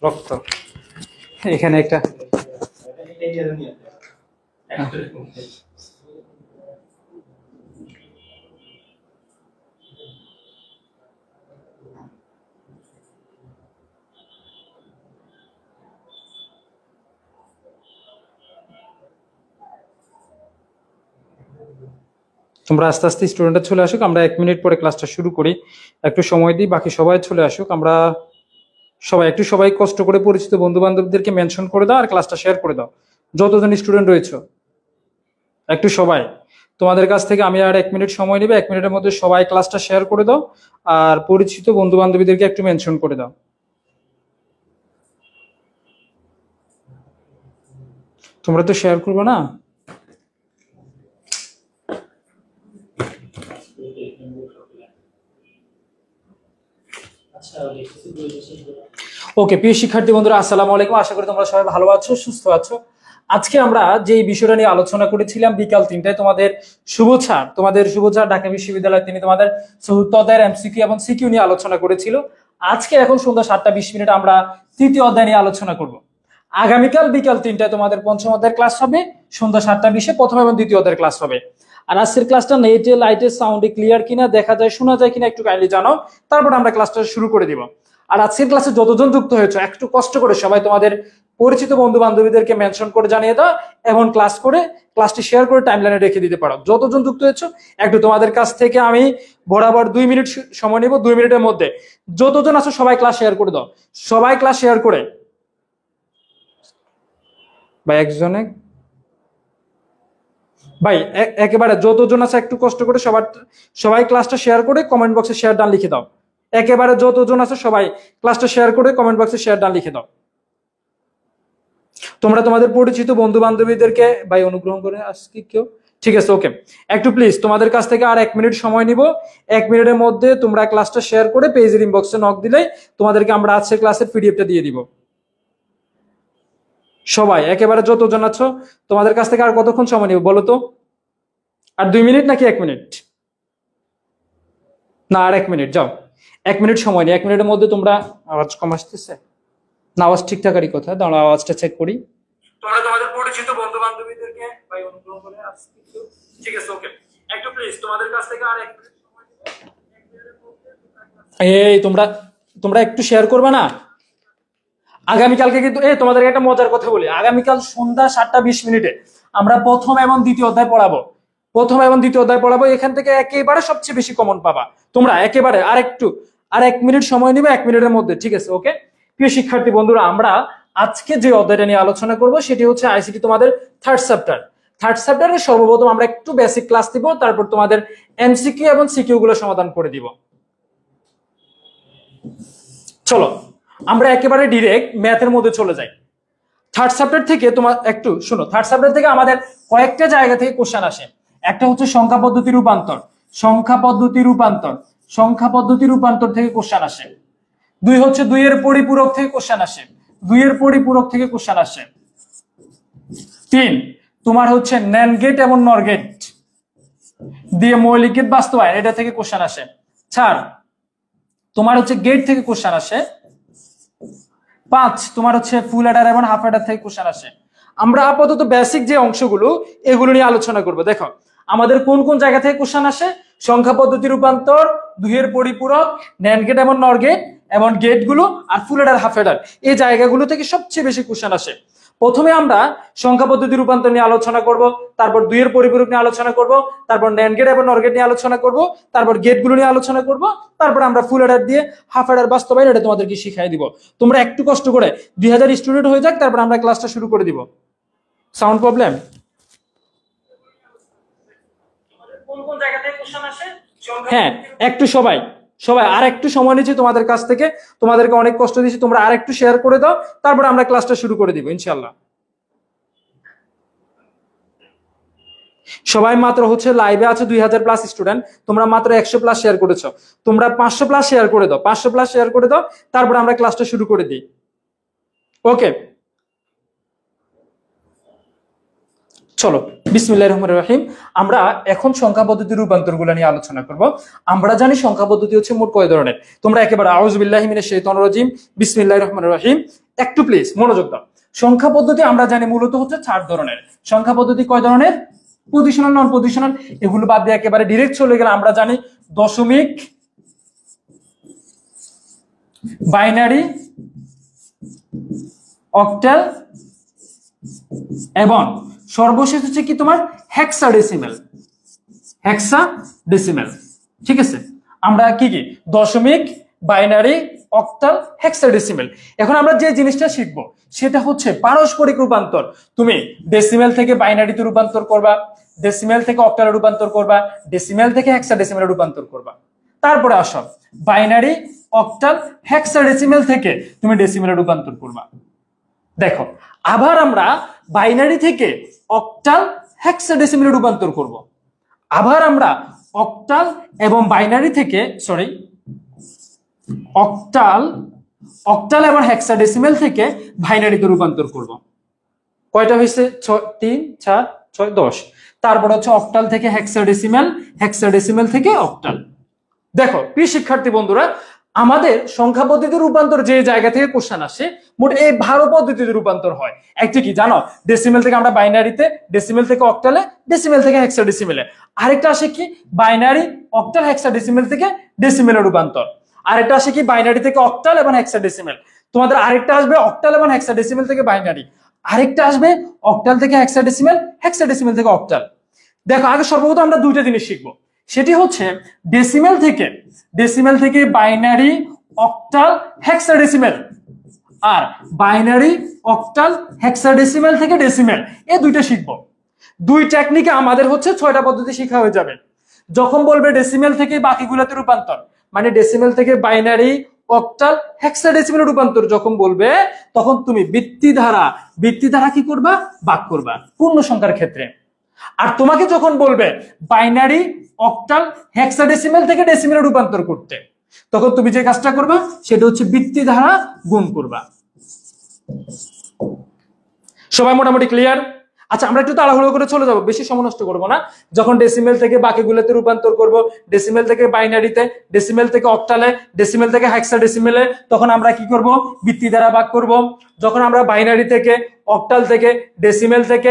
রক্ত এখানে একটা তোমরা আস্তে আস্তে স্টুডেন্টরা চলে আসুক, আমরা 1 মিনিট পরে ক্লাসটা শুরু করি, একটু সময় দিই, বাকি সবাই চলে আসুক। আমরা সবাই কষ্ট করে পরিচিত বন্ধু বান্ধবদেরকে মেনশন করে দাও আর ক্লাসটা শেয়ার করে দাও, যতজন স্টুডেন্ট রয়েছে একটু সবাই। তোমাদের কাছ থেকে আমি আর 1 মিনিট সময় নেবে, 1 মিনিটের মধ্যে সবাই ক্লাসটা শেয়ার করে দাও আর পরিচিত বন্ধু বান্ধবীদেরকে একটু মেনশন করে দাও। তোমরা তো শেয়ার করবে না? ওকে, প্রিয় শিক্ষার্থী বন্ধুরা, আসসালামু আলাইকুম। আশা করি তোমরা সবাই ভালো আছো, সুস্থ আছো। আজকে আমরা যে বিষয়টা নিয়ে আলোচনা করেছিলাম বিকাল 3টায়, তোমাদের শুভ স্যার ঢাকা বিশ্ববিদ্যালয়, তিনি তোমাদের চতুর্থ অধ্যায়ের এমসিকিউ এবং সিকিউ নিয়ে আলোচনা করেছিল। আজকে এখন সন্ধ্যা 7টা 20 আমরা তৃতীয় অধ্যায় নিয়ে আলোচনা করব। আগামীকাল বিকাল 3টায় তোমাদের পঞ্চম অধ্যায়ের ক্লাস হবে, সন্ধ্যা 7টা 20 প্রথম এবং দ্বিতীয় অধ্যায়ের ক্লাস হবে। আর আজকের ক্লাসটা নেটে লাইটে সাউন্ডে ক্লিয়ার কিনা, দেখা যায় শোনা যায় কিনা একটু কাইন্ডলি জানাও, তারপর আমরা ক্লাসটা শুরু করে দিব। আর আজকের ক্লাসে যতজন যুক্ত হয়েছে একটু কষ্ট করে সবাই তোমাদের পরিচিত বন্ধু বান্ধবীদেরকে মেনশন করে জানিয়ে দাও এবং ক্লাসটি শেয়ার করে টাইমলাইনে রেখে দিতে পারো। যতজন যুক্ত হয়েছে একটু তোমাদের কাছ থেকে আমি বরাবর 2 মিনিট সময় নেব। 2 মিনিটের মধ্যে যতজন আছো সবাই ক্লাস শেয়ার করে দাও, সবাই ক্লাস শেয়ার করে ভাই একজনে ভাই একেবারে যতজন আছে একটু কষ্ট করে সবাই ক্লাসটা শেয়ার করে কমেন্ট বক্সে শেয়ার ডান লিখে দাও। একেবারে যতজন আছে সবাই ক্লাসটা শেয়ার করে কমেন্ট বক্সে শেয়ার ডান লিখে দাও। তোমরা তোমাদের পরিচিত বন্ধু বান্ধবীদেরকে ভাই অনুগ্রহ করে আজকে কেউ, ঠিক আছে ওকে, একটু প্লিজ তোমাদের কাছ থেকে আর 1 মিনিট সময় নিব। 1 মিনিটের মধ্যে তোমরা ক্লাসটা শেয়ার করে পেজের ইনবক্সে নক দিলে তোমাদেরকে আমরা আজকের ক্লাসের পিডিএফটা দিয়ে দিব। সবাই একেবারে যতজন আছো তোমাদের কাছ থেকে আর কতক্ষণ সময় নিব বলো তো? আর 2 মিনিট নাকি 1 মিনিট? না, আর 1 মিনিট, যাও 1 মিনিট সময় নেই। 1 মিনিটের মধ্যে তোমরা, আওয়াজ কম আসতেছে না? আওয়াজ ঠিকঠাকই কথা, দাঁড়াও আওয়াজটা চেক করি। তোমরা তোমাদের পরিচিত বন্ধু বান্ধবীদেরকে ভাই অনুগ্রহ করে আজকে, ঠিক আছে ওকে, একটু প্লিজ তোমাদের কাছ থেকে আর 1 মিনিট সময় নিব। এই তোমরা একটু শেয়ার করবে না? আগামীকালকে কিন্তু তোমাদেরকে একটা মজার কথা বলি, আগামীকাল সন্ধ্যা 7টা 20 আমরা প্রথম এবং দ্বিতীয় অধ্যায় পড়াবো। এখান থেকে একেবারে সবচেয়ে বেশি কমন পাবা তোমরা। একেবারে আর 1 মিনিট সময় নিবে, 1 মিনিটের মধ্যে, ঠিক আছে ওকে। প্রিয় শিক্ষার্থী বন্ধুরা, আমরা আজকে যে অধ্যায়টা নিয়ে আলোচনা করব সেটি হচ্ছে আইসিটি তোমাদের থার্ড চ্যাপ্টারের সর্বপ্রথম আমরা একটু বেসিক ক্লাস দিব, তারপর তোমাদের এমসিকিউ এবং সিকিউ গুলো সমাধান করে দিব। চলো আমরা একেবারে ডিরেক্ট ম্যাথের মধ্যে চলে যাই। থার্ড চ্যাপ্টার থেকে তোমার একটু শোনো, থার্ড চ্যাপ্টার থেকে আমাদের কয়েকটা জায়গা থেকে কোশ্চেন আসে। একটা হচ্ছে সংখ্যা পদ্ধতি রূপান্তর থেকে কোশ্চেন আসে। 2 হচ্ছে 2 এর পরিপূরক থেকে কোশ্চেন আসে। 3 তোমার হচ্ছে NAND গেট এবং NOR গেট দিয়ে মৌলিক গেট বাস্তবায়ন, এটা থেকে কোশ্চেন আসে। 4 তোমার হচ্ছে গেট থেকে কোশ্চেন আসে। 5 তোমার হচ্ছে ফুল অ্যাডার এবং হাফ অ্যাডার থেকে কোশ্চেন আসে। আমরা আপাতত বেসিক যে অংশগুলো এগুলো নিয়ে আলোচনা করব। দেখো আমাদের কোন কোন জায়গা থেকে কোশ্চেন আসে: সংখ্যা পদ্ধতি রূপান্তর, 2 এর পরিপূরক, NAND গেট এবং NOR গেট এবং গেটগুলো, আর ফুল অ্যাডার হাফ অ্যাডার, এই জায়গাগুলো থেকে সবচেয়ে বেশি কোশ্চেন আসে। প্রথমে আমরা সংখ্যা পদ্ধতি রূপান্তর নিয়ে আলোচনা করব, তারপর 2 এর পরিপূরক নিয়ে আলোচনা করব, তারপর NAND গেট এবং NOR গেট নিয়ে আলোচনা করব, তারপর গেটগুলো নিয়ে আলোচনা করব, তারপর আমরা ফুল অ্যাডার দিয়ে হাফ অ্যাডার বাস্তবায়ন, এটা তোমাদেরকে শিখিয়ে দিব। তোমরা একটু কষ্ট করে 2000 স্টুডেন্ট হয়ে যাক, তারপর আমরা ক্লাসটা শুরু করে দিব। Sound problem? কোন কোন জায়গা থেকে কোশ্চেন আসে? হ্যাঁ, একটু সবাই আর একটু সময় নিচ্ছি তোমাদের কাছ থেকে, তোমাদেরকে অনেক কষ্ট দিয়েছি, তোমরা আর একটু শেয়ার করে দাও, তারপর আমরা ক্লাসটা শুরু করে দিব ইনশাআল্লাহ। সবাই মাত্র হচ্ছে লাইভে আছে 2000+ স্টুডেন্ট, তোমরা মাত্র 100+ শেয়ার করেছো। তোমরা 500+ শেয়ার করে দাও, 500+ শেয়ার করে দাও, তারপর আমরা ক্লাসটা শুরু করে দিই। ওকে, চলো বিসমিল্লাহির রহমানির রহিম। আমরা এখন সংখ্যা পদ্ধতির রূপান্তরগুলো নিয়ে আলোচনা করব। আমরা জানি সংখ্যা পদ্ধতি হচ্ছে মোট কয় ধরনের। তোমরা একেবারে আউযু বিল্লাহি মিনাশ শাইতানির রাজিম বিসমিল্লাহির রহমানির রহিম একটু প্লিজ মনোযোগ দাও। সংখ্যা পদ্ধতি আমরা জানি মূলত হচ্ছে 4 ধরনের। সংখ্যা পদ্ধতি কয় ধরনের? পজিশনাল, নন পজিশনাল, এগুলো বাদ দিয়ে একেবারে ডাইরেক্ট চলে গেলে আমরা জানি দশমিক, বাইনারি, অক্টাল এবং সর্বশেষ হচ্ছে কি তোমার হেক্সাডেসিমেল। হেক্সাডেসিমেল, ঠিক আছে? আমরা কি কি দশমিক, বাইনারি, অক্টাল, হেক্সাডেসিমেল। এখন আমরা যে জিনিসটা শিখবো সেটা হচ্ছে পারস্পরিক রূপান্তর। তুমি ডেসিমেল থেকে বাইনারিতে রূপান্তর করবা, ডেসিমেল থেকে অক্টালে রূপান্তর করবা, ডেসিমেল থেকে হেক্সাডেসিমেলে রূপান্তর করবা। তারপরে আসো বাইনারি, অক্টাল, হেক্সাডেসিমেল থেকে তুমি ডেসিমেলে রূপান্তর করবা। দেখো আবার আমরা বাইনারি থেকে অক্টাল, হেক্সাডেসিমেলে রূপান্তর করব। আবার আমরা অক্টাল এবং বাইনারি থেকে অক্টাল এবং হেক্সাডেসিমেল থেকে বাইনারিতে রূপান্তর করব। কয়টা হয়েছে? 3 4 6 10। তারপর হচ্ছে অক্টাল থেকে হেক্সাডেসিমেল, হেক্সাডেসিমেল থেকে অক্টাল। দেখো প্রিয় শিক্ষার্থী বন্ধুরা, আমাদের সংখ্যা পদ্ধতির রূপান্তর যে জায়গা থেকে কোশ্চেন আসে মোট এই 12 পদ্ধতিতে রূপান্তর হয়। একটা কি জানো? ডেসিমেল থেকে আমরা বাইনারিতে, ডেসিমেল থেকে অক্টালে, ডেসিমেল থেকে হেক্সাডেসিমেলে। আরেকটা আসে কি বাইনারি, অক্টাল, হেক্সাডেসিমেল থেকে ডেসিমেলে রূপান্তর। আরেকটা আসে কি বাইনারি থেকে অক্টাল এবং হেক্সাডেসিমেল। তোমাদের আরেকটা আসবে অক্টাল এবং হেক্সাডেসিমেল থেকে বাইনারি। আরেকটা আসবে অক্টাল থেকে হেক্সাডেসিমেল, হেক্সাডেসিমেল থেকে অক্টাল। দেখো আগে সর্বপ্রথম আমরা দুইটা জিনিস শিখবো, সেটি হচ্ছে ডেসিমেল থেকে বাইনারি, অক্টাল, হেক্সাডেসিমেল, আর বাইনারি, অক্টাল, হেক্সাডেসিমেল থেকে ডেসিমেল, এই দুইটা শিখবো। দুই টেকনিকে আমাদের হচ্ছে 6টা পদ্ধতি শেখা হয়ে যাবে। যখন বলবে ডেসিমেল থেকে বাকিগুলোতে রূপান্তর, মানে ডেসিমেল থেকে বাইনারি, অক্টাল, হেক্সাডেসিমেল রূপান্তর যখন বলবে, তখন তুমি বৃত্তি দ্বারা কি করবা? ভাগ করবা পূর্ণ সংখ্যার ক্ষেত্রে। আর তোমাকে যখন বলবে বাইনারি, অক্টাল, হেক্সাডেসিমেল থেকে ডেসিমেলে রূপান্তর করতে, তখন তুমি যে কাজটা করবা সেটা হচ্ছে বৃত্তি দ্বারা গুণ করবা। সবাই মোটামুটি ক্লিয়ার? আচ্ছা আমরা একটু তাড়াহুড়ো করে চলে যাব, বেশি সময় নষ্ট করবো না। যখন ডেসিমেল থেকে বাকিগুলোতে রূপান্তর করব, ডেসিমেল থেকে বাইনারিতে, ডেসিমেল থেকে অক্টালে, ডেসিমেল থেকে হেক্সাডেসিমেলে, তখন আমরা কি করব? বৃত্তি দ্বারা ভাগ করব। যখন আমরা বাইনারি থেকে, অক্টাল থেকে, ডেসিমেল থেকে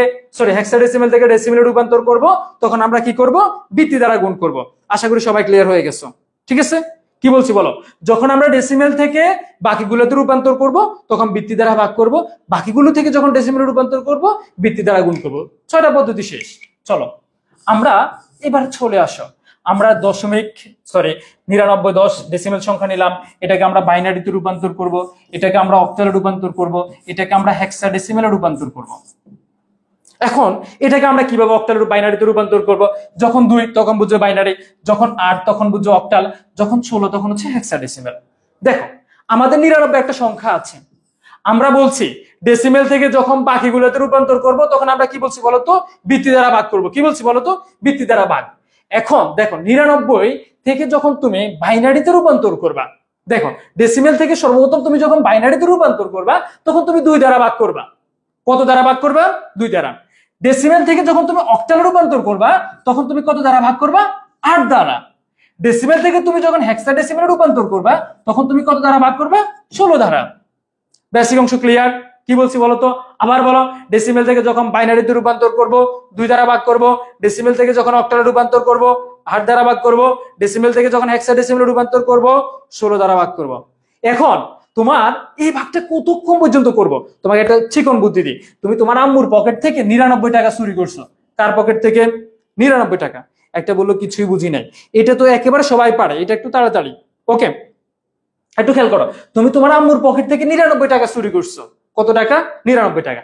হেক্সাডেসিমেল থেকে ডেসিমেলে রূপান্তর করব, তখন আমরা কি করব? বৃত্তি দ্বারা গুণ করব। আশা করি সবাই ক্লিয়ার হয়ে গেছো, ঠিক আছে? কি বলছি বলো? যখন আমরা ডেসিমেল থেকে বাকিগুলোতে রূপান্তর করব, তখন বৃত্তি দ্বারা ভাগ করব। বাকিগুলো থেকে যখন ডেসিমেলে রূপান্তর করব, বৃত্তি দ্বারা গুণ করব। 6টা পদ্ধতি শেষ। চলো আমরা এবার চলে আসো, আমরা 99 10 ডেসিমেল সংখ্যা নিলাম, এটাকে আমরা বাইনারিতে রূপান্তর করব, এটাকে আমরা অক্টালে রূপান্তর করব, এটাকে আমরা হেক্সাডেসিমেলে রূপান্তর করব। এখন এটাকে আমরা কিভাবে অক্টাল বাইনারিতে রূপান্তর করব? যখন 2 তখন বুঝছো বাইনারি, যখন 8 তখন বুঝছো অক্টাল, যখন 16 তখন হচ্ছে হেক্সাডেসিমেল। দেখো আমাদের 99 একটা সংখ্যা আছে, আমরা বলছি ডেসিমেল থেকে যখন বাকিগুলোতে রূপান্তর করব, তখন আমরা কি বলছি বলতো? বৃত্তি দ্বারা ভাগ করব। কি বলছি বলতো? বৃত্তি দ্বারা ভাগ। এখন দেখো 99 থেকে যখন তুমি বাইনারিতে রূপান্তর করবা, দেখো ডেসিমেল থেকে সর্বপ্রথম তুমি যখন বাইনারিতে রূপান্তর করবা, তখন তুমি 2 দ্বারা ভাগ করবা। কত দ্বারা ভাগ করবা? 2 দ্বারা। ডেসিমেল থেকে যখন তুমি অক্টালে রূপান্তর করবা, তখন তুমি কত দ্বারা ভাগ করবা? 8 দ্বারা। ডেসিমেল থেকে তুমি যখন হেক্সাডেসিমেলে রূপান্তর করবা, তখন তুমি কত দ্বারা ভাগ করবা? 16 দ্বারা। বেসিক অংশ ক্লিয়ার? কি বলছি বলতো? আবার বলো, ডেসিমেল থেকে যখন বাইনারিতে রূপান্তর করব 2 দ্বারা ভাগ করব, ডেসিমেল থেকে যখন অক্টালে রূপান্তর করব 8 দ্বারা ভাগ করব, ডেসিমেল থেকে যখন হেক্সাডেসিমেলে রূপান্তর করব 16 দ্বারা ভাগ করব। এখন তোমার এই ভাগটা কতক্ষণ পর্যন্ত করব? তোমাকে একটা চিকন বুদ্ধি দিই। তুমি তোমার আম্মুর পকেট থেকে 99 টাকা চুরি করছো। কার পকেট থেকে? 99 টাকা। একটা বললো কিছুই বুঝি নাই, এটা তো একেবারে সবাই পারে, এটা একটু তাড়াতাড়ি। ওকে, একটু খেয়াল করো। তুমি তোমার আম্মুর পকেট থেকে 99 টাকা চুরি করছো। কত টাকা? 99 টাকা।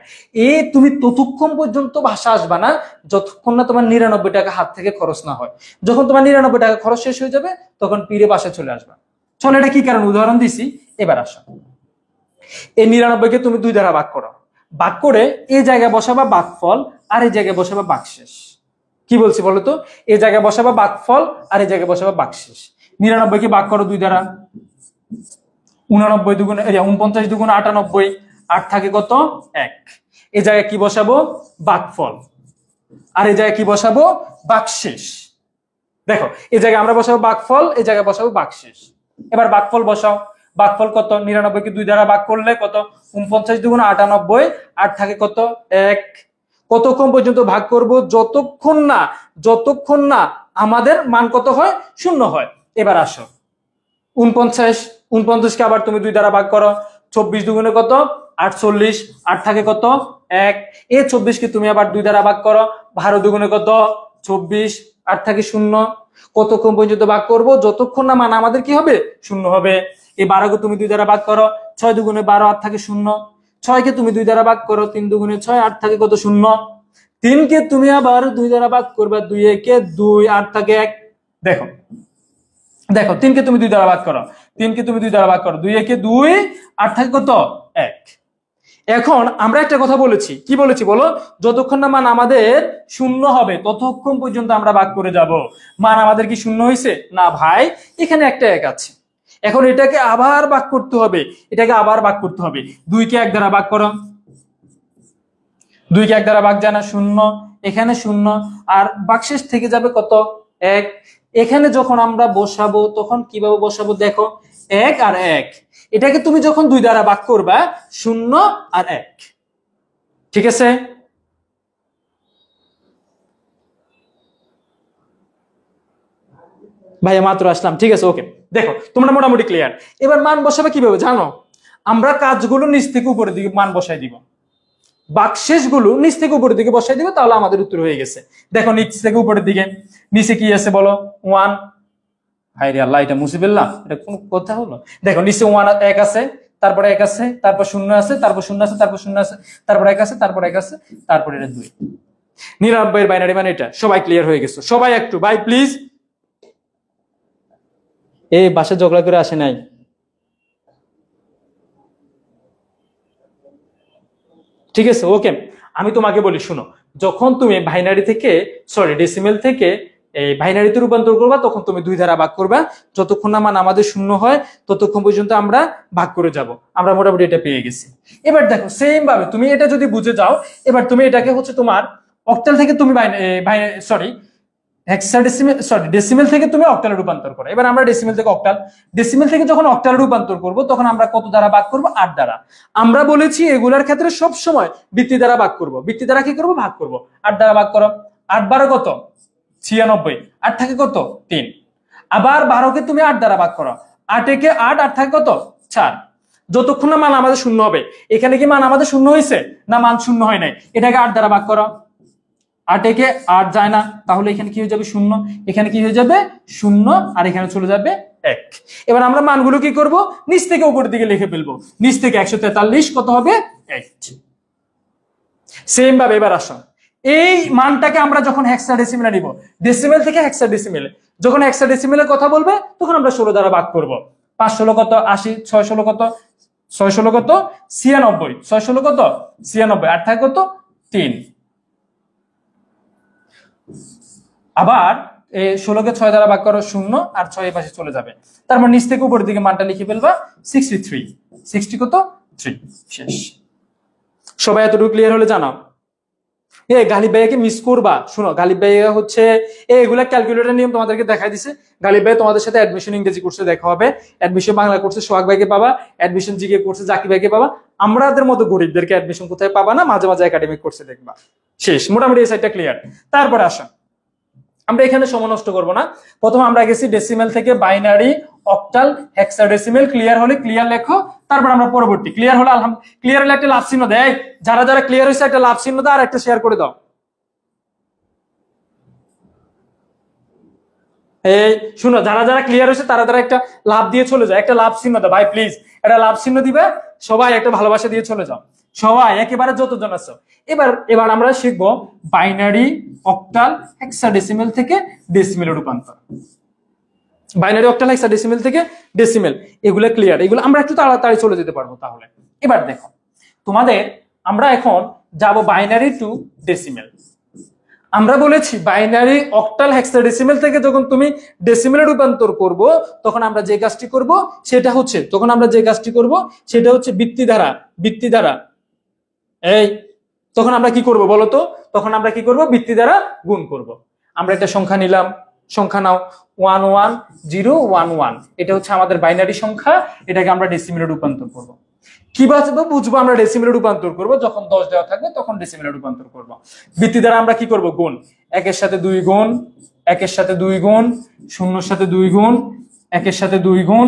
তুমি ততক্ষণ পর্যন্ত ভাষা আসবা না যতক্ষণ না তোমার 99 টাকা হাত থেকে খরচ না হয়। যখন তোমার 99 টাকা খরচ শেষ হয়ে যাবে, তখন পীরে বাসায় চলে আসবা। চলো এটা কি কারণ উদাহরণ দিছি, এবার আসো। এই 99 কে তুমি 2 দ্বারা ভাগ করো, ভাগ করে এই জায়গায় বসাবা ভাগফল, আর এই জায়গায় বসাবা ভাগশেষ। কি বলছি বলতো? এই জায়গায় বসাবা ভাগফল, আর এই জায়গায় বসাবা ভাগশেষ। 99 কে ভাগ করো 2 দ্বারা, 49 দুগুণ 49 দুগুণ 98, 8 থাকে কত? 1। এই জায়গায় কি বসাবো? ভাগফল। আর এই জায়গায় কি বসাবো, ভাগশেষ। দেখো এই জায়গায় আমরা বসাবো ভাগফল, এই জায়গায় বসাবো ভাগশেষ। এবার ভাগফল বসাও। ভাগফল কত, 99 কে 2 দ্বারা ভাগ করলে কত, 49 দুগুণ 98, আর থাকে কত 1। কতক্ষণ পর্যন্ত ভাগ করব, যতক্ষণ না আমাদের মান কত হয়, 0 হয়। এবার আসো 49 কে আবার তুমি 2 দ্বারা ভাগ করো, 24 দুগুণে কত 48, আর থাকে কত 1। এই 24 কে তুমি আবার 2 দ্বারা ভাগ করো, 12 দুগুণে কত 24, আর থাকে 0। কতক্ষণ পর্যন্ত ভাগ করব, যতক্ষণ না মান আমাদের কি হবে, 0 হবে। এই 12 কে তুমি 2 দ্বারা ভাগ করো, 6 দুগুণে 12, আর থাকে 0। 6 কে তুমি 2 দ্বারা ভাগ করো, 3 দুগুণে 6, আর থাকে কত 0। 3 কে তুমি আবার 2 দ্বারা ভাগ করবে, 2 একে 2, আর থাকে 1। দেখো 3 কে তুমি 2 দ্বারা ভাগ করো, 3 কে তুমি 2 দ্বারা ভাগ করো, 2 একে 2, আর থাকে কত 1। এখন আমরা একটা কথা বলেছি, কি বলেছি বলো, যতক্ষণ না মান আমাদের 0 হবে ততক্ষণ পর্যন্ত আমরা ভাগ করে যাব। মান আমাদের কি 0 হয়েছে না ভাই, এখানে একটা 1 আছে। এখন এটাকে আবার ভাগ করতে হবে, 2 কে 1 দ্বারা ভাগ করো, 2 কে 1 দ্বারা ভাগ যায় না, 0। এখানে 0, আর ভাগশেষ থেকে যাবে কত 1। এখানে যখন আমরা বসাবো তখন কিভাবে বসাবো, দেখো 1 আর 1, এটাকে তুমি যখন 2 দ্বারা ভাগ করবা, 0 আর 1। ঠিক আছে, ভাইয়া মাত্র আসলাম, ঠিক আছে ওকে। দেখো তোমরা মোটামুটি ক্লিয়ার। এবার মান বসাবে কিভাবে জানো, আমরা কাজগুলো নিচ থেকে উপরের দিকে মান বসাই দিব, ভাগশেষ গুলো নিচ থেকে উপরের দিকে বসাই দিবে, তাহলে আমাদের উত্তর হয়ে গেছে। দেখো নিচ থেকে উপরের দিকে, নিচে কি আছে বলো, 1। হাই রে আল্লাহ, এটা মুছে ফেললাম, এটা কোন কথা হলো। দেখো নিচে 1 আছে, তারপরে 1 আছে, তারপর 0 আছে, তারপর 0 আছে, তারপর 0 আছে, তারপর 1 আছে, তারপর 1 আছে, তারপর এটা 2। 99 এর বাইনারি মানে এটা। সবাই ক্লিয়ার হয়ে গেছে? সবাই একটু ভাই প্লিজ, এই বাসা ঝগড়া করে আসে নাই। ঠিক আছে ওকে, আমি তোমাকে বলি শুনো, যখন তুমি বাইনারি থেকে ডেসিমেল থেকে এই বাইনারিতে রূপান্তর করবা, তখন তুমি 2 দ্বারা ভাগ করবা, যতক্ষণ না মান আমাদের 0 হয় ততক্ষণ পর্যন্ত আমরা ভাগ করে যাব। আমরা মোটামুটি এটা পেয়ে গেছি। এবার দেখো সেম ভাবে তুমি এটা যদি বুঝে যাও, এবার তুমি এটাকে হচ্ছে তোমার অক্টাল থেকে তুমি ডেসিমেল থেকে তুমি অক্টালে রূপান্তর করো। এবার আমরা ডেসিমেল থেকে যখন অক্টালে রূপান্তর করব, তখন আমরা কত দ্বারা ভাগ করব, 8 দ্বারা। আমরা বলেছি এগুলার ক্ষেত্রে সব সময় বৃত্তি দ্বারা ভাগ করব, বৃত্তি দ্বারা কি করব, ভাগ করব। 8 দ্বারা ভাগ করো, 8 12 কত 96, আর থাকে কত 3। আবার 12 কে তুমি 8 দ্বারা ভাগ করো, 8 একে 8, আর থাকে কত 4। যতক্ষণ না মান আমাদের 0 হবে। এখানে কি মান আমাদের 0 হয়েছে না, মান 0 হয় নাই। এটাকে 8 দ্বারা ভাগ করো, 8 একে 8 যায় না, তাহলে এখানে কি হয়ে যাবে 0, এখানে কি হয়ে যাবে 0, আর এখানে চলে যাবে 1। এবার আমরা মানগুলো কি করব, নিচ থেকে উপরের দিকে লিখে ফেলবো। নিচ থেকে 143 কত হবে 8। সেম ভাবে এবার আসো, এই মানটাকে আমরা যখন হেক্সাডেসিমেলে নিব, ডেসিমেল থেকে হেক্সাডেসিমেলে, যখন হেক্সাডেসিমেলের কথা বলবে তখন আমরা 16 দ্বারা ভাগ করব। 5 16 কত 80, 6 16 কত 6 16 কত 96, 6 16 কত 96, আর থাকে কত 3। আবার 16 কে 6 দ্বারা ভাগ করো, 0, আর 6 এর পাশে চলে যাবে। তারপর নিচ থেকে উপরের দিকে মানটা লিখে ফেলবা 63, 60 কত 3। শেষ। সবাই এতটুকু ক্লিয়ার হলে জানাও। গালিব ভাইয়াকে মিস করবা, শুনো গালিব ভাইয়া হচ্ছে এগুলা ক্যালকুলেটর নিয়ম তোমাদেরকে দেখাই দিছে। গালিব ভাই তোমাদের সাথে অ্যাডমিশন ইংরেজি কোর্সে দেখা হবে, অ্যাডমিশন বাংলা কোর্সে সোহাগ ভাইকে পাবা, অ্যাডমিশন জিকে কোর্সে জাকি ভাইকে পাবা। আমাদের মতো গরিবদেরকে অ্যাডমিশন কোথায় পাবা না, মাঝে মাঝে একাডেমিক কোর্সে দেখবা। শেষ, মোটামুটি এই সাইডটা ক্লিয়ার। তারপরে আসা, আমরা এখানে সময় নষ্ট করবো না। প্রথমে আমরা গেছি ডেসিমেল থেকে বাইনারি, অক্টাল, হেক্সাডেসিমেল। ক্লিয়ার হলে ক্লিয়ার লেখো, তারপর আমরা পরবর্তী। ক্লিয়ার হলে ক্লিয়ার হলে একটা লাভ চিহ্ন দেয়, যারা যারা ক্লিয়ার হয়েছে একটা লাভ চিহ্ন দাও, আর একটা শেয়ার করে দাও। এই শুনো, যারা যারা ক্লিয়ার হয়েছে তারা তারা একটা লাভ দিয়ে চলে যায়, একটা লাভ চিহ্ন দাও ভাই প্লিজ, একটা লাভ চিহ্ন দিবে। সবাই একটা ভালোবাসা দিয়ে চলে যাও, সবাই একেবারে যতজন আছো। এবার আমরা শিখবো বাইনারি, অক্টাল, হেক্সাডেসিমেল থেকে ডেসিমেল রূপান্তর। বাইনারি, অক্টাল, হেক্সাডেসিমেল থেকে ডেসিমেল, এগুলো ক্লিয়ার, এগুলো আমরা একটু তাড়াতাড়ি চলে যেতে পারবো তাহলে। এবার দেখো তোমাদের, আমরা এখন যাব বাইনারি টু ডেসিমেল। আমরা বলেছি বাইনারি, অক্টাল, হেক্সাডেসিমেল থেকে যখন তুমি ডেসিমেলে রূপান্তর করব, তখন আমরা যে কাজটি করব সেটা হচ্ছে বৃত্তি দ্বারা। তখন আমরা কি করব বলতো, তখন আমরা কি করব, বৃত্তি দ্বারা গুণ করব। আমরা একটা সংখ্যা নিলাম, সংখ্যা নাও 11011, এটা হচ্ছে আমাদের বাইনারি সংখ্যা, এটাকে আমরা ডেসিমেলে রূপান্তর করব। কিভাবে বুঝবো আমরা ডেসিমেলে রূপান্তর করব, যখন 10 দেওয়া থাকবে তখন ডেসিমেলে রূপান্তর করব। বৃত্তি দ্বারা আমরা কি করব, গুণ, 1 সাথে 2 গুণ, 1 সাথে 2 গুণ, 0 সাথে 2 গুণ, 1 সাথে 2 গুণ,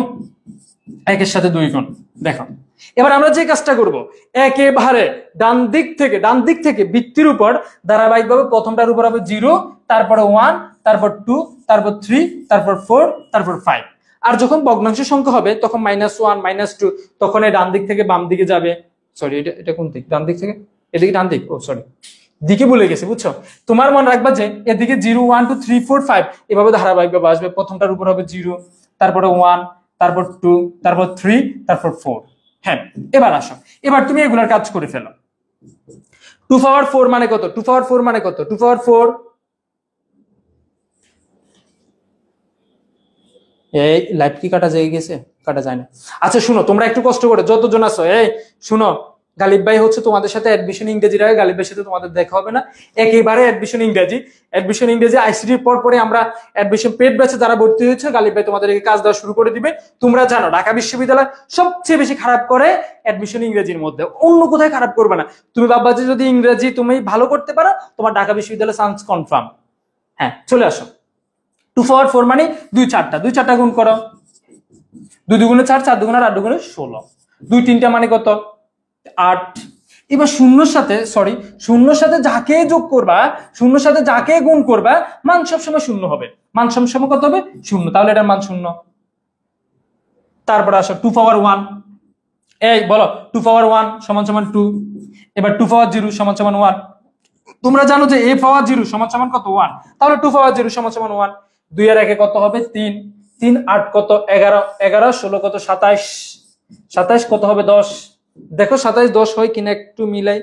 1 সাথে 2 গুণ। দেখো এবার আমরা যে কাজটা করব, একেবারে ডান দিক থেকে বৃত্তির উপর ধারাবাহিকভাবে প্রথমটার উপর হবে 0, তারপরে 1, তারপর 2, তারপর 3, তারপর 4, তারপর 5। আর যখন ভগ্নাংশ সংখ্যা হবে তখন -1, -2, তখন এই ডান দিক থেকে বাম দিকে যাবে। সরি, এটা কোন দিক, ডান দিক থেকে এদিকে, ডান দিক, ও সরি দিকে ভুলে গেছি, বুঝছো। তোমার মনে রাখবা যে এদিকে 0, 1, 2, 3, 4, 5 এভাবে ধারাবাহিকভাবে আসবে। প্রথমটার উপর হবে 0, তারপরে 1, তারপর 2, তারপর 3, তারপর 4। হ্যাঁ, এবার আসো, এবার তুমি এগুলার কাজ করে ফেলো। 2 পাওয়ার 4 মানে কত? 2 পাওয়ার 4 মানে কত? 2 পাওয়ার 4, এই লাইভ কি কাটা যায় গেছে? কাটা যায় না। আচ্ছা শুনো, তোমরা একটু কষ্ট করে যতজন আছো, এই শুনো, গালিব ভাই হচ্ছে তোমাদের সাথে অ্যাডমিশন ইংরেজি রাখে, গালিব ভাইয়ের সাথে তোমাদের দেখা হবে না, একেবারে অ্যাডমিশন ইংরেজি আইসিটির পর পরে আমরা অ্যাডমিশন পেড ব্যাচে যারা ভর্তি হয়েছে, গালিব ভাই তোমাদেরকে কাজ দেওয়া শুরু করে দিবে। তোমরা জানো ঢাকা বিশ্ববিদ্যালয় সবচেয়ে বেশি খারাপ করে অ্যাডমিশন ইংরেজির মধ্যে, অন্য কোথায় খারাপ করবে না। তুমি ভাববা যে যদি ইংরেজি তুমি ভালো করতে পারো তোমার ঢাকা বিশ্ববিদ্যালয় চান্স কনফার্ম। হ্যাঁ, চলে আসো। 2 পাওয়ার 4 মানে 2 4টা গুণ করো, 2 দুগুণে 4, 4 দুগুণে 8, 8 দুগুণে 16, 2 3টা মানে কত? 8। এবার শূন্যর সাথে যাকে যোগ করবা, শূন্যর সাথে যাকে গুণ করবা, মান সবসময় 0 হবে। মান সবসময় কত হবে? 0। তাহলে এটার মান 0। তারপর আসো 2 পাওয়ার 1, এই বলো 2 পাওয়ার 1 সমান সমান 2। এবার 2 পাওয়ার 0 সমান সমান 1। তোমরা জানো যে a পাওয়ার 0 সমান সমান কত? 1। তাহলে 2 পাওয়ার 0 সমান সমান 1। 2 আর 1 কত হবে? 3। 3 8 কত? 11। 11 16 কত? 27। 27 কত হবে? 10। দেখো 27 10 হয় কিনা একটু মিলাই।